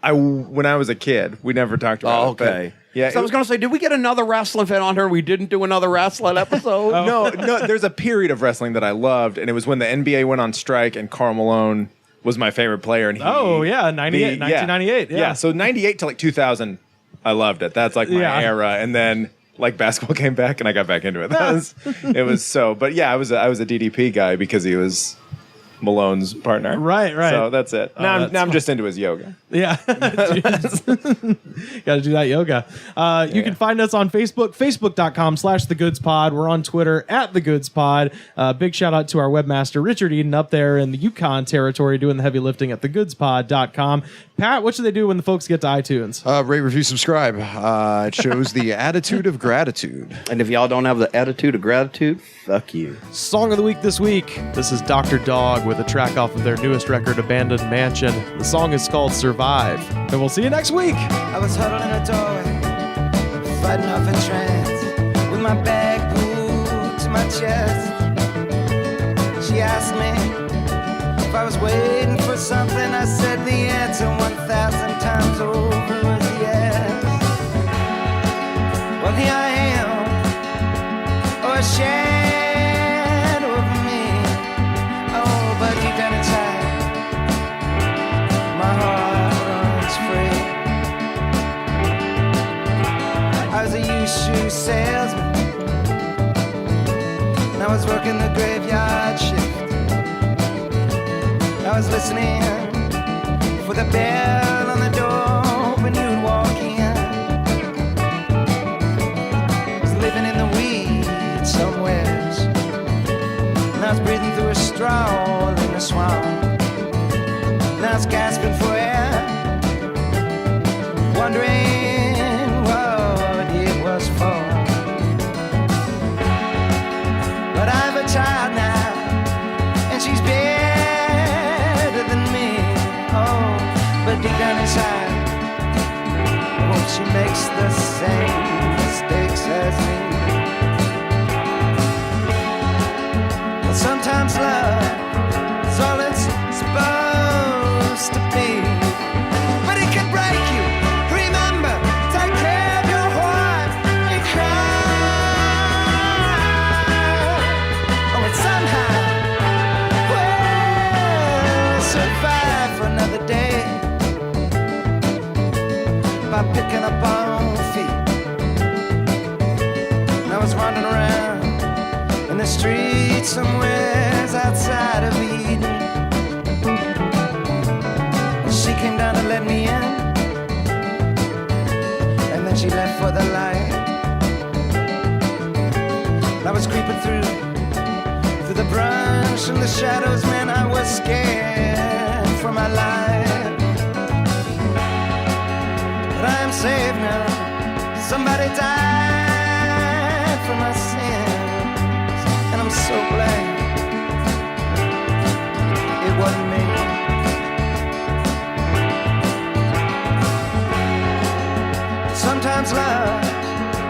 When I was a kid, we never talked about it. Okay. But yeah, So I was going to say, did we get another wrestling fan on here? We didn't do another wrestling episode. no. There's a period of wrestling that I loved, and it was when the NBA went on strike, and Karl Malone was my favorite player. And 1998. Yeah. So 98 to like 2000, I loved it. That's like my era, and then like basketball came back, and I got back into it. It was so. But yeah, I was a DDP guy because he was Malone's partner. Right. So that's it. Now I'm just into his yoga. Yeah. Got to do that yoga. You can find us on Facebook, facebook.com/thegoodspod. We're on Twitter @thegoodspod. Big shout out to our webmaster, Richard Eden, up there in the Yukon territory doing the heavy lifting at thegoodspod.com. Pat, what should they do when the folks get to iTunes? Rate, review, subscribe. It shows the attitude of gratitude. And if y'all don't have the attitude of gratitude, fuck you. Song of the week this week. This is Dr. Dog with a track off of their newest record, Abandoned Mansion. The song is called Survive. And we'll see you next week. I was huddled in a doorway, fighting off a trance, with my back pulled to my chest. She asked me if I was waiting for something. I said the answer 1,000 times over was yes. Well, here I am, a shadow of me. Oh, but deep down inside, my heart runs free. I was a used shoe salesman, and I was working the graveyard shift. I was listening for the bell on the door when you'd walk in. I was living in the weeds somewheres, and I was breathing through a straw in the swamp. And I was gasping for air, wondering what it was for. But I have a child now, and she's better than me. Oh, but deep down inside, I hope she makes the same mistakes as me. Well, sometimes love is all it's supposed to be, but it can break you. Remember, take care of your heart and cry. Oh, and somehow we'll survive for another day by picking up on feet. And I was wandering around in the street somewheres outside of Eden. She came down and let me in, and then she left for the light. And I was creeping through the brush and the shadows, man, I was scared for my life. But I am saved now. Somebody died for my sins, and I'm so glad it wasn't me. Sometimes love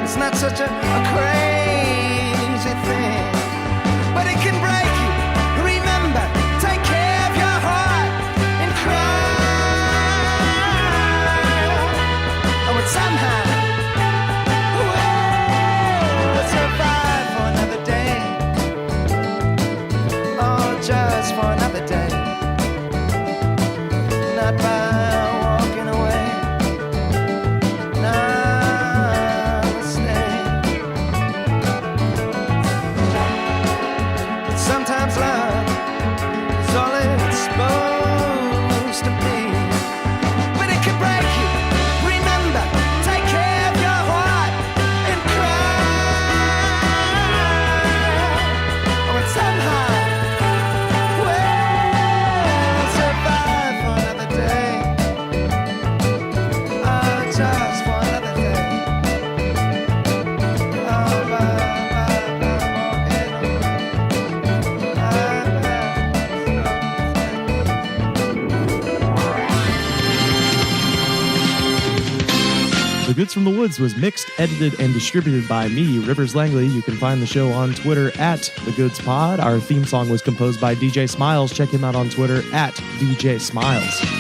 is not such a crazy thing, but it can break you. Remember, take care of your heart and cry. Oh, and somehow we'll survive for another day. Oh, just for another day. Not by walking away. Sometimes Goods from the Woods was mixed, edited, and distributed by me, Rivers Langley. You can find the show on Twitter at The Goods Pod. Our theme song was composed by DJ Smiles. Check him out on Twitter at DJ Smiles.